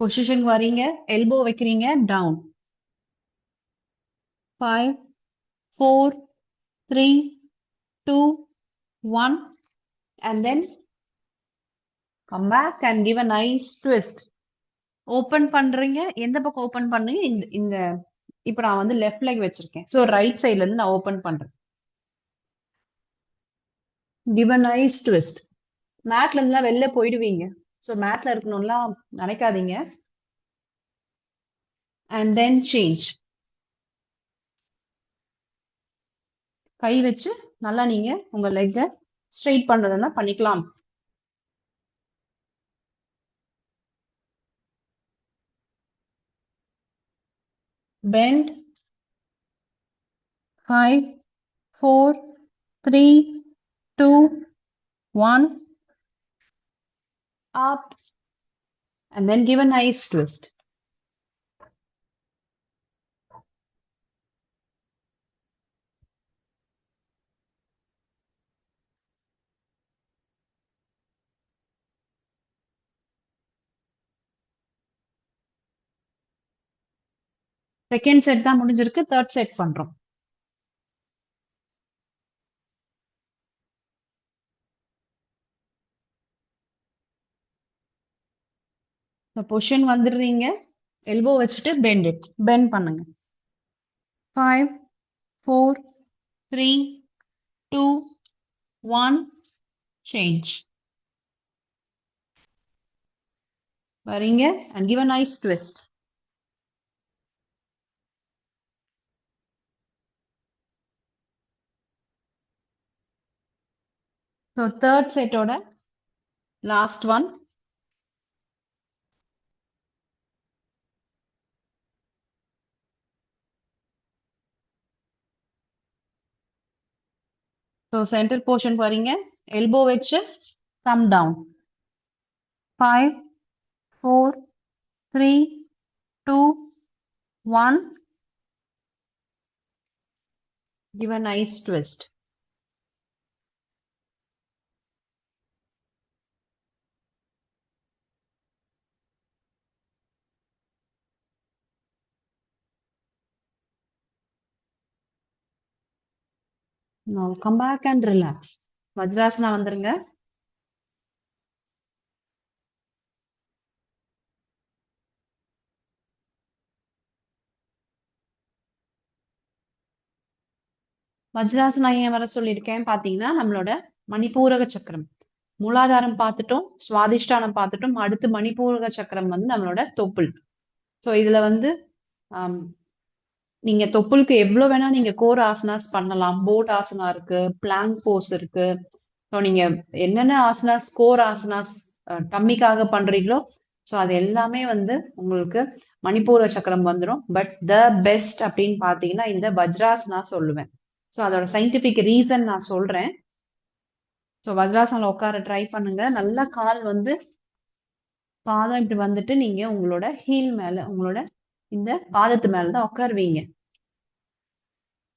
பொசிஷன் வரீங்க, எல்போ வைக்கிறீங்க, down. 5, 4, 3, 2, 1 and then come back and give a nice twist. Open பண்றீங்க. எந்த பக்கம் ஓபன் பண்ணீங்க? இந்த இப்ப நான் வந்து லெஃப்ட் லெக் வச்சிருக்கேன். ஸோ ரைட் சைட்ல இருந்து நான் ஓபன் பண்றேன். Give a nice twist. மேட்ல இருந்தா வெளில போயிடுவீங்க. ஸோ மேட்ல இருக்கணும்லாம் நினைக்காதீங்க. And then change. கை வச்சு நல்லா நீங்க உங்க லெக்க ஸ்ட்ரெயிட் பண்றதுன்னா பண்ணிக்கலாம். Bend. 5, 4, 3, 2, 1 up and then give a nice twist. Second set தான் முடிஞ்சிருக்கு. தேர்ட் செட் பண்றோம். பொசிஷன் வந்துடுறீங்க, எல்போ வச்சுட்டு பெண்ட் பண்ணுங்க. 5, 4, 3, 2, 1 சேஞ்ச். வரீங்க and give a nice twist. So third set ஓட last one. So center portion வரீங்க, elbow வச்சு come down. 5, 4, 3, 2, 1 Give a nice twist. Now come back and relax. Vajrasana வந்துருங்க. வஜ்ராசனா ஏன் வர சொல்லியிருக்கேன் பாத்தீங்கன்னா, நம்மளோட மணிப்பூரக சக்கரம். மூலாதாரம் பார்த்துட்டோம், சுவாதிஷ்டானம் பார்த்துட்டோம். அடுத்து மணிப்பூரக சக்கரம் வந்து நம்மளோட தொப்புள். ஸோ இதுல வந்து ஆம், நீங்க தொப்புளுக்கு எவ்வளவு வேணா நீங்க கோர் ஆசனாஸ் பண்ணலாம். போட் ஆசனா இருக்கு, பிளாங்க் போஸ் இருக்கு. ஸோ நீங்க என்னென்ன ஆசனாஸ், கோர் ஆசனாஸ் டம்மிக்காக பண்றீங்களோ, ஸோ அது எல்லாமே வந்து உங்களுக்கு மணிப்பூர சக்கரம் வந்துடும். பட் த பெஸ்ட் அப்படின்னு பாத்தீங்கன்னா இந்த வஜ்ராசனா சொல்லுவேன். ஸோ அதோட சயின்டிபிக் ரீசன் நான் சொல்றேன். ஸோ வஜ்ராசனில் உட்கார ட்ரை பண்ணுங்க. நல்லா கால் வந்து பாதம் இப்படி வந்துட்டு நீங்க உங்களோட ஹீல் மேல, உங்களோட இந்த பாதத்து மேலதான் உட்காருவீங்க.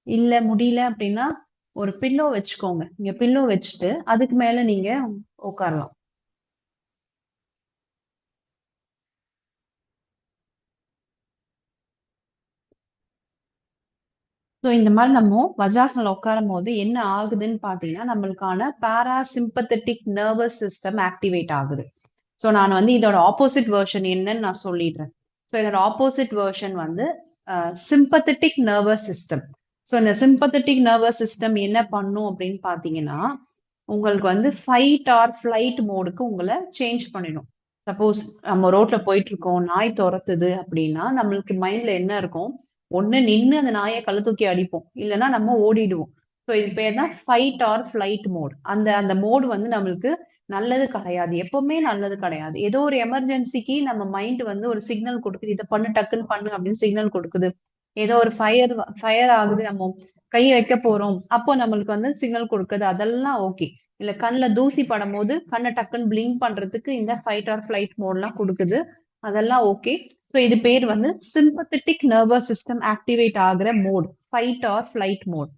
இல்ல முடியல அப்படின்னா ஒரு பில்லோ வச்சுக்கோங்க. நீங்க பில்லோ வச்சுட்டு அதுக்கு மேல நீங்க உட்காரலாம். ஸோ இந்த மாதிரி நம்ம வஜ்ராசனில் உட்காரும் போது என்ன ஆகுதுன்னு பார்த்தீங்கன்னா, நம்மளுக்கான பாராசிம்பத்தட்டிக் நர்வஸ் சிஸ்டம் ஆக்டிவேட் ஆகுது. ஸோ நான் வந்து இதோட ஆப்போசிட் வெர்ஷன் என்னன்னு நான் சொல்லிடுறேன். ஸோ இதோட ஆப்போசிட் வெர்ஷன் வந்து சிம்பத்தட்டிக் நர்வஸ் சிஸ்டம். ஸோ இந்த சிம்பத்தட்டிக் நர்வஸ் சிஸ்டம் என்ன பண்ணும் அப்படின்னு பார்த்தீங்கன்னா, உங்களுக்கு வந்து ஃபைட் ஆர் ஃப்ளைட் மோடுக்கு உங்களை சேஞ்ச் பண்ணிடும். சப்போஸ் நம்ம ரோட்ல போயிட்டு இருக்கோம், நாய் துரத்துது அப்படின்னா நம்மளுக்கு மைண்ட்ல என்ன இருக்கும்? ஒண்ணு நின்னு அந்த நாயை கழு தூக்கி அடிப்போம், இல்லைன்னா நம்ம ஓடிடுவோம். ஸோ இது பேர் தான் ஃபைட் ஆர் ஃப்ளைட் மோட். அந்த அந்த மோடு வந்து நம்மளுக்கு நல்லது கிடையாது, எப்பவுமே நல்லது கிடையாது. ஏதோ ஒரு எமர்ஜென்சிக்கு நம்ம மைண்ட் வந்து ஒரு சிக்னல் கொடுக்குது, இதை பண்ணு டக்குன்னு பண்ணு அப்படின்னு சிக்னல் கொடுக்குது. ஏதோ ஒரு ஃபயர் ஃபயர் ஆகுது, நம்ம கை வைக்க போறோம், அப்போ நம்மளுக்கு வந்து சிக்னல் கொடுக்குது, அதெல்லாம் ஓகே. இல்ல கண்ணுல தூசி படும் போது கண்ணை டக்குன்னு பிளிங்க் பண்றதுக்கு இந்த ஃபைட் ஆர் ஃபிளைட் மோட்லாம் கொடுக்குது, அதெல்லாம் ஓகே. ஸோ இது பேர் வந்து சிம்பத்தட்டிக் நர்வஸ் சிஸ்டம் ஆக்டிவேட் ஆகுற mode, fight or flight mode.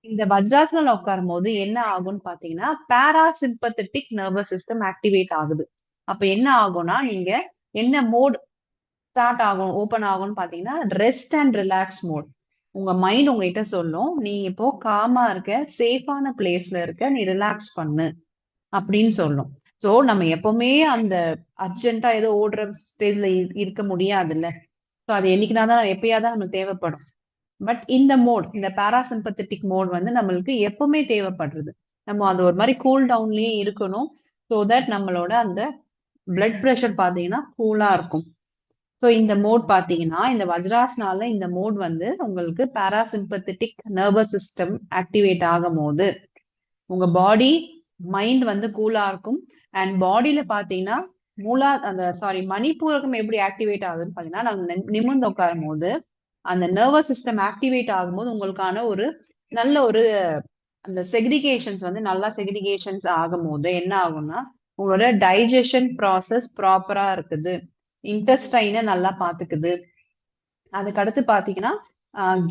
இந்த வஜ்ராசனில் உட்காரும் போது என்ன ஆகும்னு பாத்தீங்கன்னா, பாராசிம்பத்தட்டிக் நர்வஸ் சிஸ்டம் ஆக்டிவேட் ஆகுது. அப்ப என்ன ஆகும்னா, நீங்க என்ன மோட் ஸ்டார்ட் ஆகும், ஓபன் ஆகும்னு பாத்தீங்கன்னா, ரெஸ்ட் அண்ட் ரிலாக்ஸ் மோட். உங்க மைண்ட் உங்ககிட்ட சொல்லும், நீ இப்போ காமா இருக்க, சேஃபான பிளேஸ்ல இருக்க, நீ ரிலாக்ஸ் பண்ணு அப்படின்னு சொல்லும். சோ நம்ம எப்பவுமே அந்த அர்ஜென்ட்டா ஏதோ ஓடுற ஸ்டேஜ்ல இருக்க முடியாதுல்ல. ஸோ அது என்னைக்குனாதான் எப்பயாதான் நமக்கு தேவைப்படும். பட் இந்த மோட், இந்த பாராசிம்பத்தட்டிக் மோட் வந்து நம்மளுக்கு எப்பவுமே தேவைப்படுறது. நம்ம அது ஒரு மாதிரி கூல் டவுன்லயே இருக்கணும். ஸோ தட் நம்மளோட அந்த பிளட் ப்ரெஷர் பாத்தீங்கன்னா கூலா இருக்கும். ஸோ இந்த மோட் பாத்தீங்கன்னா, இந்த வஜ்ராசனால இந்த மோட் வந்து உங்களுக்கு பாராசிம்பத்தட்டிக் நர்வஸ் சிஸ்டம் ஆக்டிவேட் ஆகும் போது உங்க பாடி மைண்ட் வந்து கூலா இருக்கும். அண்ட் பாடியில பாத்தீங்கன்னா அந்த மணிப்பூரகம் எப்படி ஆக்டிவேட் ஆகுதுன்னு பாத்தீங்கன்னா, நாங்க நிமிர்ந்து உட்காரும் போது அந்த நர்வஸ் சிஸ்டம் ஆக்டிவேட் ஆகும்போது உங்களுக்கான ஒரு நல்ல ஒரு அந்த செக்ரிகேஷன்ஸ் வந்து நல்லா செக்ரிகேஷன்ஸ் ஆகும் போது என்ன ஆகும்னா, உங்களோட டைஜஷன் ப்ராசஸ் ப்ராப்பரா இருக்குது, இன்டெஸ்டைனை நல்லா பாத்துக்குது. அதுக்கு அடுத்து பாத்தீங்கன்னா,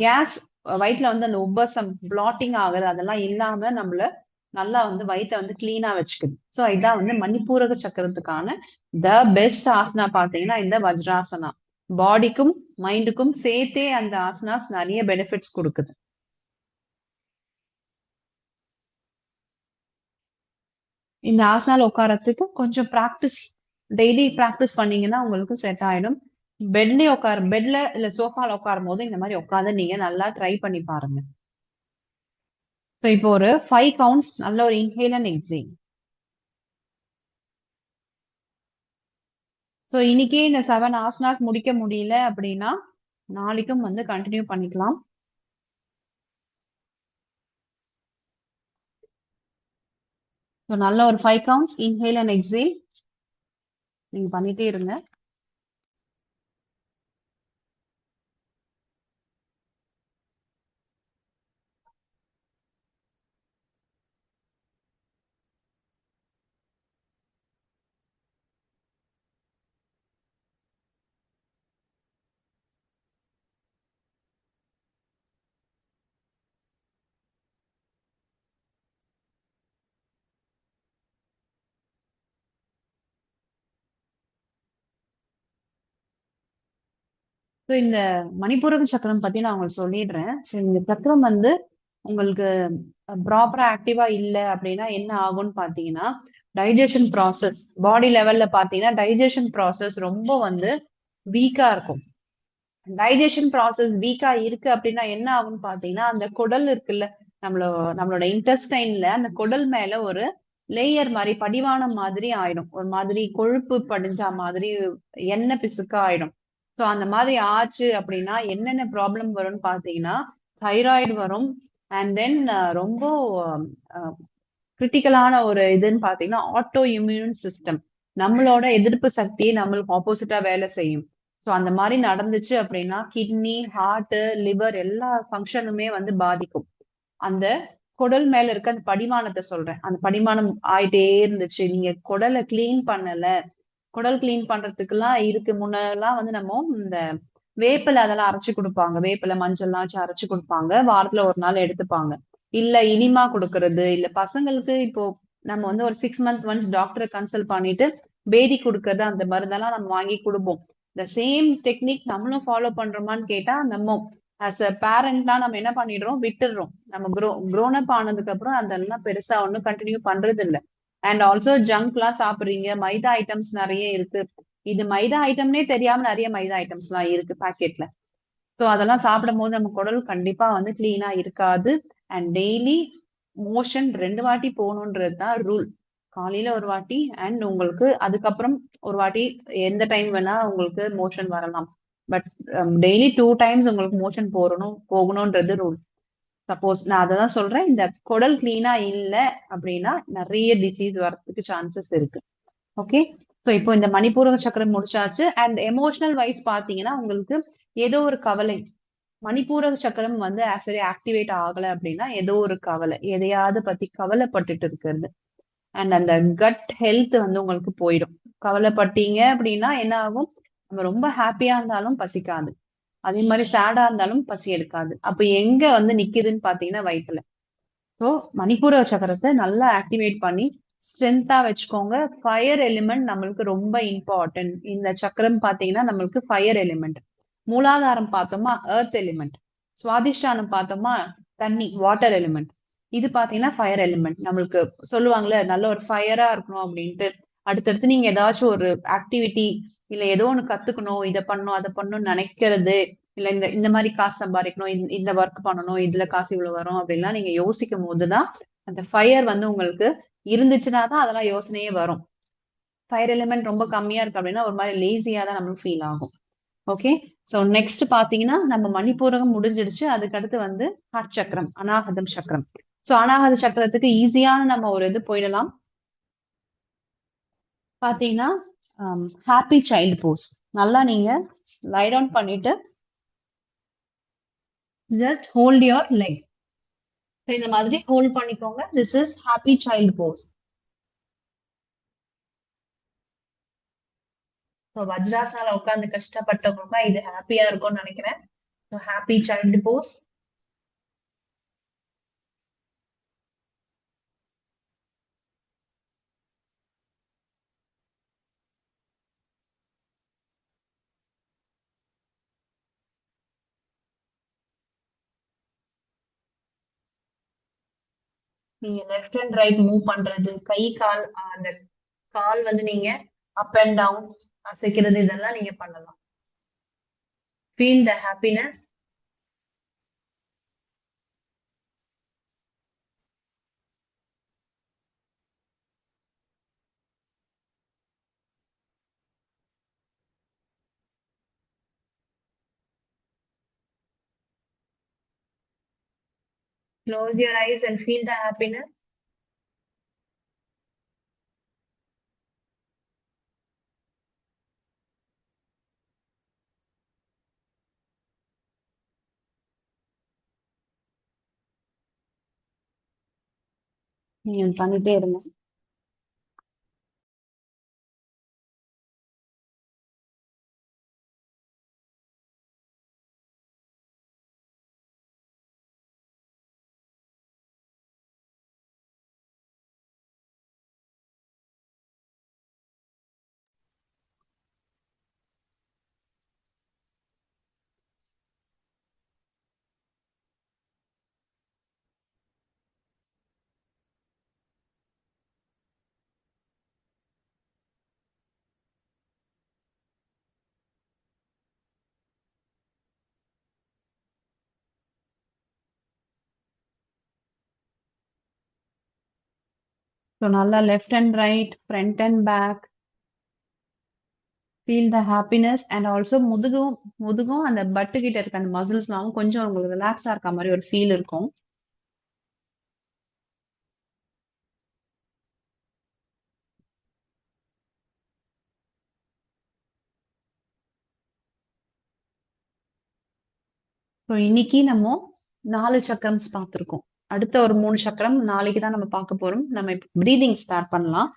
கேஸ் வயிற்றுல வந்து அந்த உப்பசம் பிளாட்டிங் ஆகுது, அதெல்லாம் இல்லாம நம்மள நல்லா வந்து வயிற்ற வந்து கிளீனா வச்சுக்குது. ஸோ இதான் வந்து மணிப்பூரக சக்கரத்துக்கான த பெஸ்ட் ஆசனா பாத்தீங்கன்னா இந்த வஜ்ராசனா. பாடிக்கும் மைண்டுக்கும் சேர்த்தே அந்த ஆசனாஸ் நிறைய பெனிஃபிட்ஸ் கொடுக்குது. இந்த ஆசனால உட்காரத்துக்கு கொஞ்சம் ப்ராக்டிஸ், டெய்லி ப்ராக்டிஸ் பண்ணீங்கன்னா உங்களுக்கு செட் ஆயிடும். பெட்ல இல்ல சோஃபால உட்காரும் போது இந்த மாதிரி உட்காந்து நீங்க நல்லா ட்ரை பண்ணி பாருங்க. ஸோ இப்போ ஒரு 5 கவுண்ட்ஸ், நல்ல ஒரு இன்ஹேல் அண்ட் எக்ஸேல். ஸோ இன்னைக்கே இந்த 7 ஆசனாஸ் முடிக்க முடியல அப்படின்னா நாளைக்கும் வந்து கண்டினியூ பண்ணிக்கலாம். ஸோ நல்ல ஒரு 5 கவுண்ட்ஸ் இன்ஹேல் அண்ட் எக்ஸேல் நீங்க பண்ணிட்டே இருங்க. ஸோ இந்த மணிப்பூரக சக்கரம் பத்தி நான் உங்களுக்கு சொல்லிடுறேன். ஸோ இந்த சக்கரம் வந்து உங்களுக்கு ப்ராப்பரா ஆக்டிவா இல்ல அப்படின்னா என்ன ஆகும்னு பாத்தீங்கன்னா, டைஜஷன் ப்ராசஸ் பாடி லெவல்ல பாத்தீங்கன்னா டைஜஷன் ப்ராசஸ் ரொம்ப வந்து வீக்கா இருக்கும். டைஜஷன் ப்ராசஸ் வீக்கா இருக்கு அப்படின்னா என்ன ஆகும்னு பாத்தீங்கன்னா, அந்த குடல் இருக்குல்ல, நம்மளோட இன்டெஸ்டைன்ல அந்த குடல் மேல ஒரு லேயர் மாதிரி படிவானம் மாதிரி ஆயிடும். ஒரு மாதிரி கொழுப்பு படிஞ்சா மாதிரி எண்ணெய் பிசுக்கா ஆயிடும். ஸோ அந்த மாதிரி ஆச்சு அப்படின்னா என்னென்ன ப்ராப்ளம் வரும்னு பாத்தீங்கன்னா, தைராய்டு வரும். அண்ட் தென் ரொம்ப கிரிட்டிக்கலான ஒரு இதுன்னு பாத்தீங்கன்னா ஆட்டோ இம்யூன் சிஸ்டம், நம்மளோட எதிர்ப்பு சக்தியை நம்மளுக்கு ஆப்போசிட்டா வேலை செய்யும். ஸோ அந்த மாதிரி நடந்துச்சு அப்படின்னா கிட்னி, ஹார்ட், லிவர் எல்லா ஃபங்க்ஷனுமே வந்து பாதிக்கும். அந்த குடல் மேல இருக்க அந்த படிமானத்தை சொல்றேன். அந்த படிமானம் ஆயிட்டே இருந்துச்சு, நீங்க குடலை கிளீன் பண்ணல. குடல் கிளீன் பண்றதுக்குலாம் இருக்கு. முன்னெல்லாம் வந்து நம்ம இந்த வேப்பிலை அதெல்லாம் அரைச்சு கொடுப்பாங்க. வேப்பிலை மஞ்சள்லாம் வச்சு அரைச்சு கொடுப்பாங்க. வாரத்துல ஒரு நாள் எடுத்துப்பாங்க. இல்ல இனிமா கொடுக்கறது, இல்ல பசங்களுக்கு இப்போ நம்ம வந்து ஒரு 6 மந்த் ஒன்ஸ் டாக்டரை கன்சல்ட் பண்ணிட்டு பேதி கொடுக்கறது, அந்த மருந்தெல்லாம் நம்ம வாங்கி கொடுப்போம். இந்த சேம் டெக்னிக் நம்மளும் ஃபாலோ பண்றோமான்னு கேட்டா நம்ம ஆஸ் அ பேரண்ட்லாம் நம்ம என்ன பண்ணிடுறோம், விட்டுடுறோம். நம்ம க்ரோன் அப் ஆனதுக்கு அப்புறம் அதெல்லாம் பெருசா ஒன்றும் கண்டினியூ பண்றது இல்ல. அண்ட் ஆல்சோ ஜங்க் எல்லாம் சாப்பிடுறீங்க, மைதா ஐட்டம்ஸ் நிறைய இருக்கு. இது மைதா ஐட்டம்னே தெரியாம நிறைய மைதா ஐட்டம்ஸ் எல்லாம் இருக்கு பாக்கெட்ல. ஸோ அதெல்லாம் சாப்பிடும் போது நம்ம குடல் கண்டிப்பா வந்து கிளீனா இருக்காது. அண்ட் டெய்லி மோஷன் 2 வாட்டி போகணுன்றது தான் ரூல். காலையில ஒரு வாட்டி அண்ட் உங்களுக்கு அதுக்கப்புறம் ஒரு வாட்டி. எந்த டைம் வேணா உங்களுக்கு மோஷன் வரலாம். பட் டெய்லி 2 டைம்ஸ் உங்களுக்கு மோஷன் போகணும்ன்றது ரூல். சப்போஸ் நான் அததான் சொல்றேன், இந்த குடல் கிளீனா இல்ல அப்படின்னா நிறைய டிசீஸ் வர்றதுக்கு சான்சஸ் இருக்கு. ஓகே. ஸோ இப்போ இந்த மணிப்பூரக சக்கரம் முடிச்சாச்சு. அண்ட் எமோஷனல் வைஸ் பாத்தீங்கன்னா உங்களுக்கு ஏதோ ஒரு கவலை, மணிப்பூரக சக்கரம் வந்து ஆக்சுவலி ஆக்டிவேட் ஆகல அப்படின்னா ஏதோ ஒரு கவலை, எதையாவது பத்தி கவலைப்பட்டுட்டு இருக்கிறது. அண்ட் அந்த கட் ஹெல்த் வந்து உங்களுக்கு போயிடும். கவலைப்பட்டீங்க அப்படின்னா என்ன ஆகும், நம்ம ரொம்ப ஹாப்பியா இருந்தாலும் பசிக்காது. அதே மாதிரி சேடா இருந்தாலும் பசி எடுக்காது. அப்ப எங்க வந்து நிக்குதுன்னு பாத்தீங்கன்னா வயிற்றுல. ஸோ மணிப்பூர சக்கரத்தை நல்லா ஆக்டிவேட் பண்ணி ஸ்ட்ரென்த்தா வச்சுக்கோங்க. ஃபயர் எலிமெண்ட் நம்மளுக்கு ரொம்ப இம்பார்ட்டன்ட். இந்த சக்கரம் பாத்தீங்கன்னா நம்மளுக்கு ஃபயர் எலிமெண்ட். மூலாதாரம் பார்த்தோமா எர்த் எலிமெண்ட். சுவாதிஷ்டானம் பார்த்தோமா தண்ணி வாட்டர் எலிமெண்ட். இது பாத்தீங்கன்னா ஃபயர் எலிமெண்ட். நம்மளுக்கு சொல்லுவாங்கல்ல நல்ல ஒரு ஃபயரா இருக்கணும் அப்படின்ட்டு. அடுத்தடுத்து நீங்க ஏதாச்சும் ஒரு ஆக்டிவிட்டி இல்ல ஏதோ ஒண்ணு கத்துக்கணும், இதை பண்ணணும் அதை பண்ணணும்னு நினைக்கிறது, இல்ல இந்த இந்த மாதிரி காசு சம்பாதிக்கணும், இந்த ஒர்க் பண்ணணும், இதுல காசு இவ்வளவு வரும் அப்படின்லாம் நீங்க யோசிக்கும் போதுதான் அந்த ஃபயர் வந்து உங்களுக்கு இருந்துச்சுன்னா தான் அதெல்லாம் யோசனையே வரும். ஃபயர் எலிமெண்ட் ரொம்ப கம்மியா இருக்கு அப்படின்னா ஒரு மாதிரி லேசியா தான் நம்மளுக்கு ஃபீல் ஆகும். ஓகே. சோ நெக்ஸ்ட் பாத்தீங்கன்னா நம்ம மணிப்பூரகம் முடிஞ்சிடுச்சு. அதுக்கு அடுத்து வந்து ஹார்ட் சக்கரம், அநாகதம் சக்கரம். சோ அநாகத சக்கரத்துக்கு ஈஸியான நம்ம ஒரு இது போயிடலாம். பாத்தீங்கன்னா ஹாப்பி சைல்டு போஸ். நல்லா நீங்க லை டவுன் பண்ணிட்டு ஜஸ்ட் ஹோல்ட் யுவர் லெக். இந்த மாதிரி ஹோல்ட் பண்ணிக்கோங்க. This is happy child pose. So வஜ்ராசனால உட்காந்து கஷ்டப்பட்டவங்க இது ஹாப்பியா இருக்கும்னு நினைக்கிறேன். So happy child pose. நீங்க லெஃப்ட் அண்ட் ரைட் மூவ் பண்றது, கை கால் அந்த கால் வந்து நீங்க அப் அண்ட் டவுன் அசைக்கிறது, இதெல்லாம் நீங்க பண்ணலாம். Feel the happiness. Close your eyes and feel the happiness. நீங்க பண்ணிட்டே இருங்க. ஸோ நல்லா left and right, front and back, feel the happiness. And also முதுகும் அந்த பட்டு கிட்ட இருக்க அந்த மசில்ஸ்லாம் கொஞ்சம் உங்களுக்கு ரிலாக்ஸா இருக்க மாதிரி ஒரு ஃபீல் இருக்கும். ஸோ இன்னைக்கு நம்ம 4 சக்கரம்ஸ் பார்த்துருக்கோம். அடுத்த ஒரு 3 சக்கரம் நாளைக்கு தான் நம்ம பார்க்க போறோம். நம்ம இப்போ ப்ரீதிங் ஸ்டார்ட் பண்ணலாம்.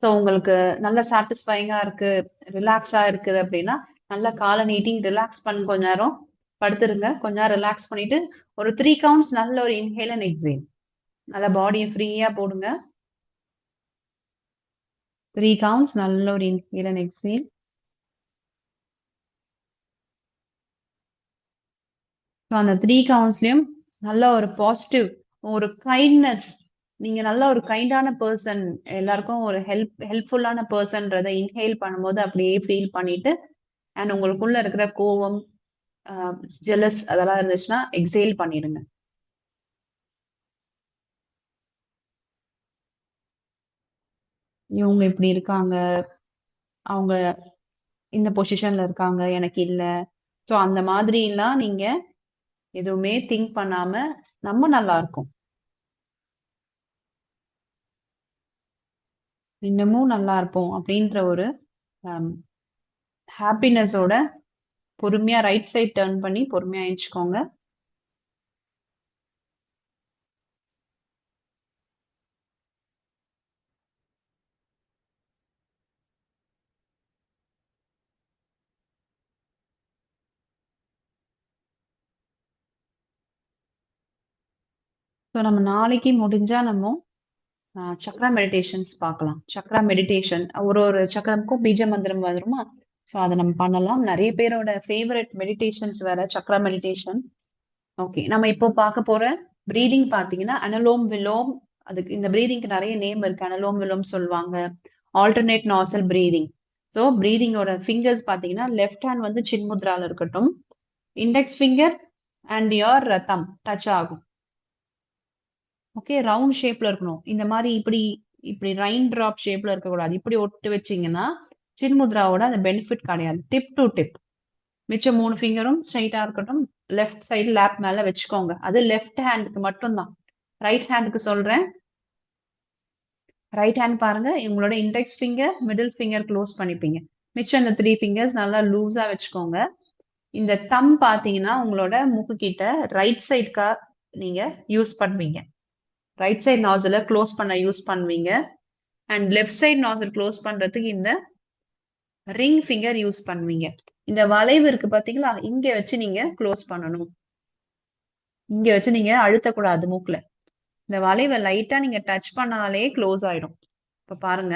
ஸோ உங்களுக்கு நல்ல சாட்டிஸ்ஃபைங்கா இருக்கு, ரிலாக்ஸா இருக்குது அப்படின்னா நல்லா காலை நீட்டி ரிலாக்ஸ் பண்ண கொஞ்ச நேரம் படுத்துருங்க. கொஞ்ச நேரம் ரிலாக்ஸ் பண்ணிட்டு ஒரு 3 கவுண்ட்ஸ் நல்ல ஒரு இன்ஹேல் அண்ட் எக்ஸேல். நல்லா பாடியை ஃப்ரீயா போடுங்க. 3 கவுண்ட்ஸ் நல்ல ஒரு இன்ஹேல் அண்ட் எக்ஸேல். ஸோ அந்த 3 கவுண்ட்ஸ்லயும் நல்ல ஒரு பாசிட்டிவ், ஒரு கைண்ட்னஸ், நீங்க நல்ல ஒரு கைண்டான பர்சன், எல்லாருக்கும் ஒரு ஹெல்ப்ஃபுல்லான பர்சன்றதை இன்ஹேல் பண்ணும்போது அப்படியே ஃபீல் பண்ணிட்டு, அண்ட் உங்களுக்குள்ள இருக்கிற கோவம், ஜெலஸ் அதெல்லாம் இருந்துச்சுன்னா எக்ஸேல் பண்ணிடுங்க. இவங்க இப்படி இருக்காங்க, அவங்க இந்த பொசிஷன்ல இருக்காங்க, எனக்கு இல்ல. ஸோ அந்த மாதிரி எல்லாம் நீங்க எதுவுமே திங்க் பண்ணாம நம்ம நல்லா இருக்கும், இன்னமும் நல்லா இருப்போம் அப்படின்ற ஒரு ஹாப்பினஸோட பொறுமையா ரைட் சைட் டர்ன் பண்ணி பொறுமையா எழுச்சுக்கோங்க. ஸோ நம்ம நாளைக்கு முடிஞ்சா நம்ம சக்ரா மெடிடேஷன்ஸ் பார்க்கலாம். சக்ரா மெடிடேஷன் ஒரு சக்கரமுக்கும் பீஜ மந்திரம் வருமா, ஸோ அதை நம்ம பண்ணலாம். நிறைய பேரோட ஃபேவரட் மெடிடேஷன்ஸ் வேற சக்ரா மெடிடேஷன். ஓகே, நம்ம இப்போ பார்க்க போற பிரீதிங் பார்த்தீங்கன்னா அனலோம் விலோம். அதுக்கு இந்த பிரீதிங்க்கு நிறைய நேம் இருக்கு. அனலோம் விலோம் சொல்லுவாங்க, ஆல்டர்னேட் நாசல் பிரீதிங். ஸோ பிரீதிங்கோட ஃபிங்கர்ஸ் பார்த்தீங்கன்னா லெஃப்ட் ஹேண்ட் வந்து சின்முத்ரால இருக்கட்டும், index finger and your thumb touch ஆகும். ஓகே, ரவுண்ட் ஷேப்ல இருக்கணும். இந்த மாதிரி இப்படி இப்படி ரைன் டிராப் ஷேப்ல இருக்கக்கூடாது. இப்படி ஒட்டு வச்சீங்கன்னா சின்முத்ராவோட அந்த பெனிஃபிட் கிடையாது. டிப் டு டிப், மிச்சம் 3 ஃபிங்கரும் ஸ்ட்ரைட்டா இருக்கட்டும். லெஃப்ட் சைடு லேப் மேல வச்சுக்கோங்க. அது லெஃப்ட் ஹேண்டுக்கு மட்டும்தான். ரைட் ஹேண்டுக்கு சொல்றேன். ரைட் ஹேண்ட் பாருங்க, உங்களோட index finger middle finger close பண்ணிப்பீங்க. மிச்சம் இந்த 3 ஃபிங்கர்ஸ் நல்லா லூஸா வச்சுக்கோங்க. இந்த தம் பாத்தீங்கன்னா உங்களோட மூக்கு கிட்ட ரைட் சைடுக்கா நீங்க யூஸ் பண்ணுவீங்க. ரைட் சைடு நாசில க்ளோஸ் பண்ண யூஸ் பண்ணுவீங்க. And left side nozzle close பண்றதுக்கு இந்த ரிங் ஃபிங்கர் யூஸ் பண்ணுவீங்க. இந்த வளைவு இருக்கு பாத்தீங்களா, இங்க வச்சு நீங்க க்ளோஸ் பண்ணணும். இங்க வச்சு நீங்க அழுத்தக்கூடாது மூக்குல. இந்த வளைவை லைட்டா நீங்க டச் பண்ணாலே க்ளோஸ் ஆயிடும். இப்ப பாருங்க,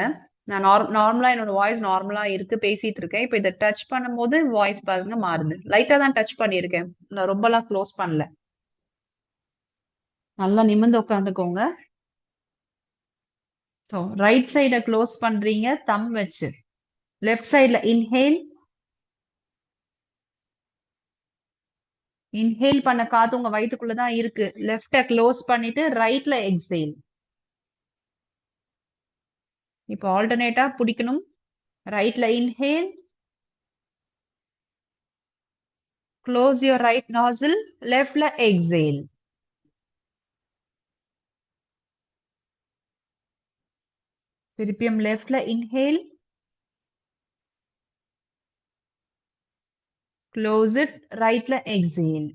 நான் நார்மலா என்னோட வாய்ஸ் நார்மலா இருக்கு, பேசிட்டு இருக்கேன். இப்ப இதை டச் பண்ணும்போது வாய்ஸ் பாருங்க மாறுது. லைட்டா தான் டச் பண்ணியிருக்கேன், நான் ரொம்பலாம் க்ளோஸ் பண்ணல. நல்லா நிமிர்ந்து உட்காந்துக்கோங்க. ஸோ ரைட் சைடை க்ளோஸ் பண்றீங்க தம் வச்சு. லெஃப்ட் சைட்ல இன்ஹேல், இன்ஹேல் பண்ண காத்து உங்க வயிற்றுக்குள்ளதான் இருக்கு. லெஃப்ட க்ளோஸ் பண்ணிட்டு ரைட்ல எக்ஸேல். இப்போ ஆல்டர்னேட்டா பிடிக்கணும். ரைட்ல இன்ஹேல், க்ளோஸ் யுவர் ரைட் நாசில், லெஃப்ட்ல எக்ஸேல். திருப்பியும் லெஃப்ட்ல இன்ஹேல், க்ளோஸ் இட், ரைட்ல எக்ஸேல்.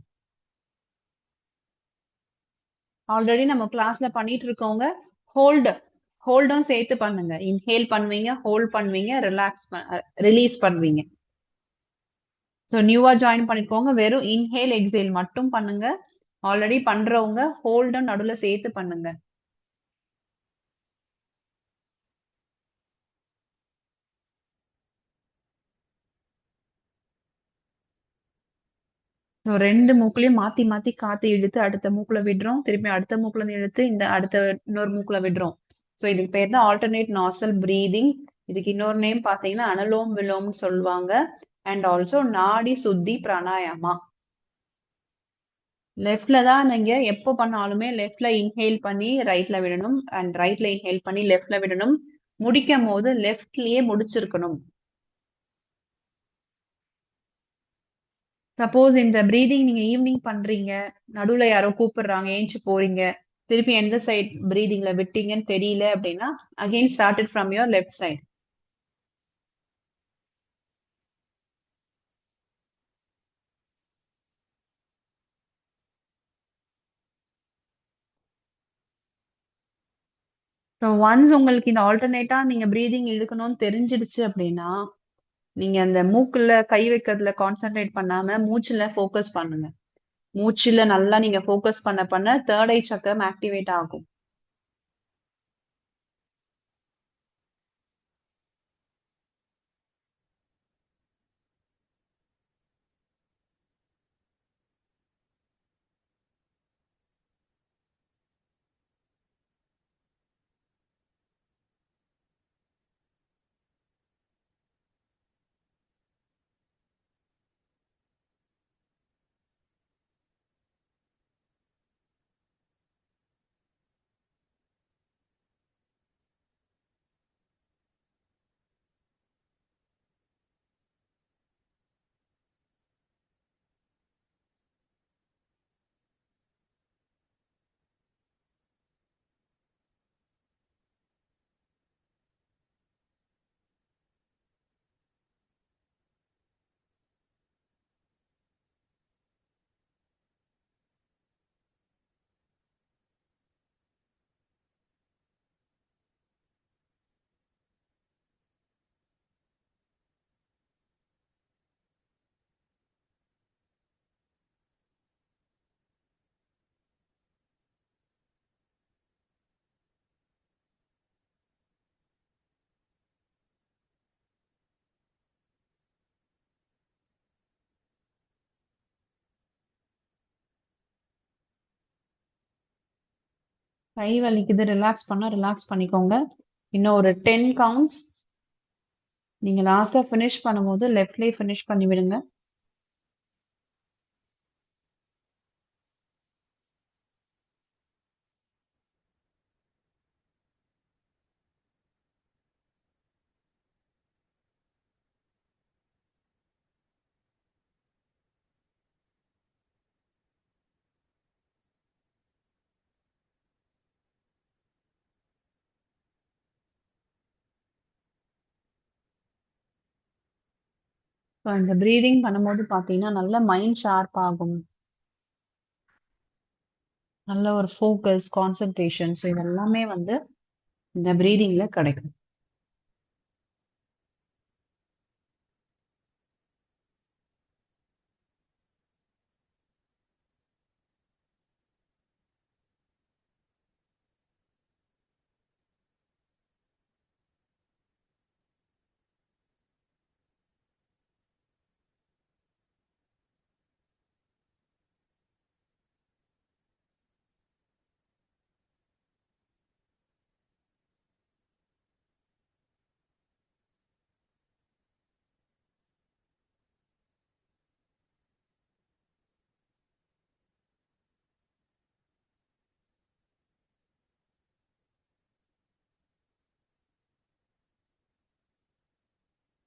ஆல்ரெடி நம்ம கிளாஸ்ல பண்ணிட்டு இருக்கோங்க. ஹோல்டும் சேர்த்து பண்ணுங்க. இன்ஹேல் பண்ணுவீங்க, ஹோல்ட் பண்ணுவீங்க, ரிலீஸ் பண்ணுவீங்க. ஸோ நியூவா ஜாயின் பண்ணிக்கோங்க, வெறும் இன்ஹேல் எக்ஸேல் மட்டும் பண்ணுங்க. ஆல்ரெடி பண்றவங்க ஹோல்டும் நடுவில் சேர்த்து பண்ணுங்க. ஸோ 2 மூக்குலயும் மாத்தி மாத்தி காத்து இழுத்து அடுத்த மூக்குல விடுறோம், திருப்பி அடுத்த மூக்குல இழுத்து இந்த அடுத்த இன்னொரு மூக்குல விடுறோம். ஸோ இதுக்கு பேர் தான் ஆல்டர்னேட் நாசல் பிரீதிங். இதுக்கு இன்னொரு நேம் பார்த்தீங்கன்னா அனலோம் விலோம்னு சொல்லுவாங்க. அண்ட் ஆல்சோ நாடி சுத்தி பிராணாயாமா. லெஃப்ட்ல தான் நீங்க எப்போ பண்ணாலுமே லெஃப்ட்ல இன்ஹேல் பண்ணி ரைட்ல விடணும் அண்ட் ரைட்ல இன்ஹேல் பண்ணி லெஃப்ட்ல விடணும். முடிக்கும் போது லெஃப்ட்லயே முடிச்சிருக்கணும். சப்போஸ் இந்த பிரீதிங் நீங்க ஈவினிங் பண்றீங்க, நடுவுல யாரோ கூப்பிடுறாங்க, ஏஞ்சி போறீங்க, திருப்பி எந்த சைட் பிரீதிங்ல விட்டீங்கன்னு தெரியல அப்படின்னா again start it from your left side. So once உங்களுக்கு இந்த ஆல்டர்னேட்டா நீங்க பிரீதிங் இழுக்கணும்னு தெரிஞ்சிடுச்சு அப்படின்னா நீங்க அந்த மூக்குல கை வைக்கிறதுல கான்சென்ட்ரேட் பண்ணாம மூச்சுல ஃபோக்கஸ் பண்ணுங்க. மூச்சுல நல்லா நீங்க ஃபோக்கஸ் பண்ண பண்ண தேர்ட் ஐ சக்கரம் ஆக்டிவேட் ஆகும். கை வலிக்குது ரிலாக்ஸ் பண்ணா ரிலாக்ஸ் பண்ணிக்கோங்க. இன்னும் ஒரு 10 கவுண்ட்ஸ். நீங்க லாஸ்டா ஃபினிஷ் பண்ணும்போது லெஃப்ட்லயே ஃபினிஷ் பண்ணி விடுங்க. இப்போ இந்த பிரீதிங் பண்ணும்போது பாத்தீங்கன்னா நல்ல மைண்ட் ஷார்ப் ஆகும். நல்ல ஒரு ஃபோக்கஸ், கான்சென்ட்ரேஷன், ஸோ இதெல்லாமே வந்து இந்த பிரீதிங்ல கிடைக்கும்.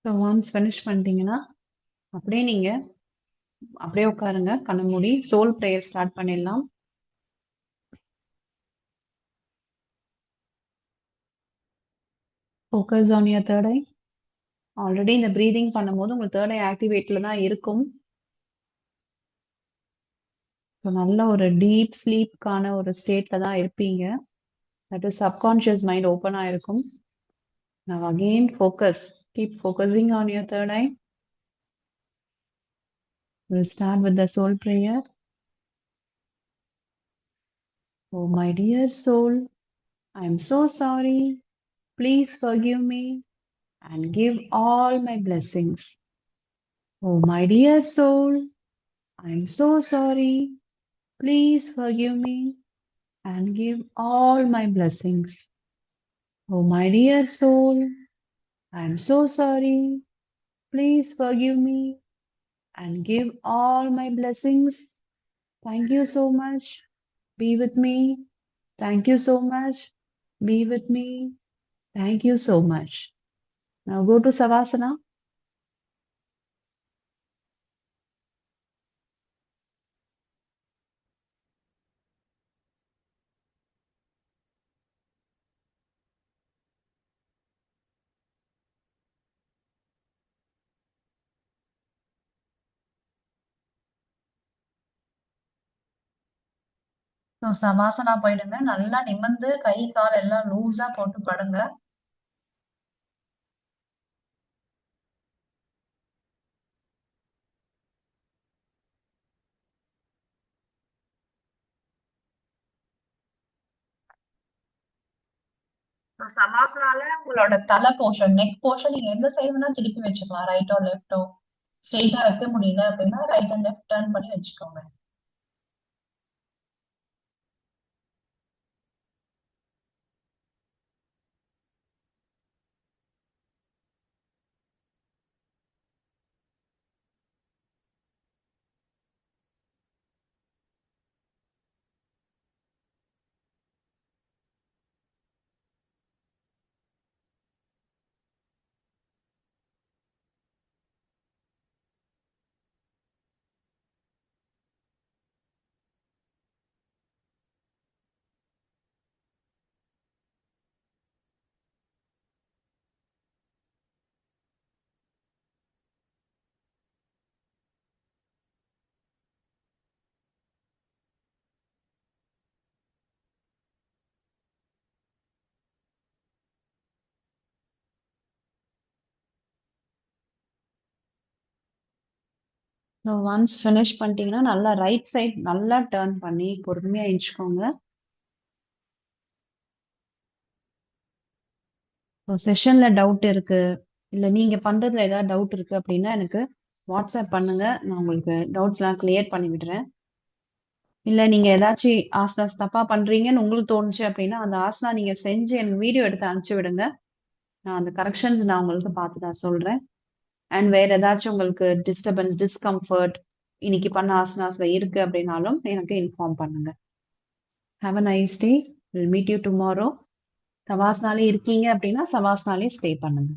ஸோ ஒன்ஸ் ஃபினிஷ் பண்ணிட்டீங்கன்னா அப்படியே நீங்க அப்படியே உட்காருங்க, கண்ணு மூடி சோல் ப்ரேயர் ஸ்டார்ட் பண்ணிடலாம். Focus on your third I. Already இந்த பிரீதிங் பண்ணும்போது உங்க தேர்ட் ஐ ஆக்டிவேட்ல தான் இருக்கும். ஸோ நல்ல ஒரு டீப் ஸ்லீப்கான ஒரு ஸ்டேட்ல தான் இருப்பீங்க. That is subconscious mind open ஆயிருக்கும். Now again focus. Keep focusing on your third eye. We'll start with the soul prayer. Oh my dear soul, I am so sorry. Please forgive me and give all my blessings. Oh my dear soul, I am so sorry. Please forgive me and give all my blessings. Oh my dear soul, I am so sorry. Please forgive me and give all my blessings. Thank you so much. Be with me. Thank you so much. Be with me. Thank you so much. Now go to Savasana. So Shavasana போயிடுங்க. நல்லா நிமிர்ந்து கை கால் எல்லாம் லூஸா போட்டு படுங்க. So சவாசனால உங்களோட தலை portion, neck portion நீங்க எந்த சைடு வேணா திருப்பி வச்சுக்கலாம். ரைட்டோ லெஃப்டோ. ஸ்ட்ரெயிட்டா வைக்க முடியல அப்படின்னா ரைட் அண்ட் லெஃப்ட் டர்ன் பண்ணி வச்சுக்கோங்க. ஸோ ஒன்ஸ் ஃபினிஷ் பண்ணிட்டீங்கன்னா நல்லா ரைட் சைட் நல்லா டர்ன் பண்ணி பொறுமையா எஞ்சிக்கோங்க. ஸோ செஷன்ல டவுட் இருக்கு, இல்ல நீங்க பண்றதுல ஏதாவது டவுட் இருக்கு அப்படின்னா எனக்கு வாட்ஸ்அப் பண்ணுங்க. நான் உங்களுக்கு டவுட்ஸ் எல்லாம் கிளியர் பண்ணி விடுறேன். இல்ல நீங்க ஏதாச்சும் ஆசனாஸ் தப்பா பண்றீங்கன்னு உங்களுக்கு தோணுச்சு அப்படின்னா அந்த ஆசனா நீங்க செஞ்சு எனக்கு வீடியோ எடுத்து அனுப்பிச்சு விடுங்க. நான் அந்த கரெக்ஷன்ஸ் நான் உங்களுக்கு பார்த்து நான் சொல்றேன். அண்ட் வேற ஏதாச்சும் உங்களுக்கு டிஸ்டர்பன்ஸ், டிஸ்கம்ஃபர்ட் இன்னைக்கு பண்ண ஆசனாஸ்ல இருக்கு அப்படின்னாலும் எனக்கு இன்ஃபார்ம் பண்ணுங்க. Have a nice day. Will meet you tomorrow. சவாஸ்னாலே இருக்கீங்க அப்படின்னா சவாஸ்னாலே ஸ்டே பண்ணுங்க.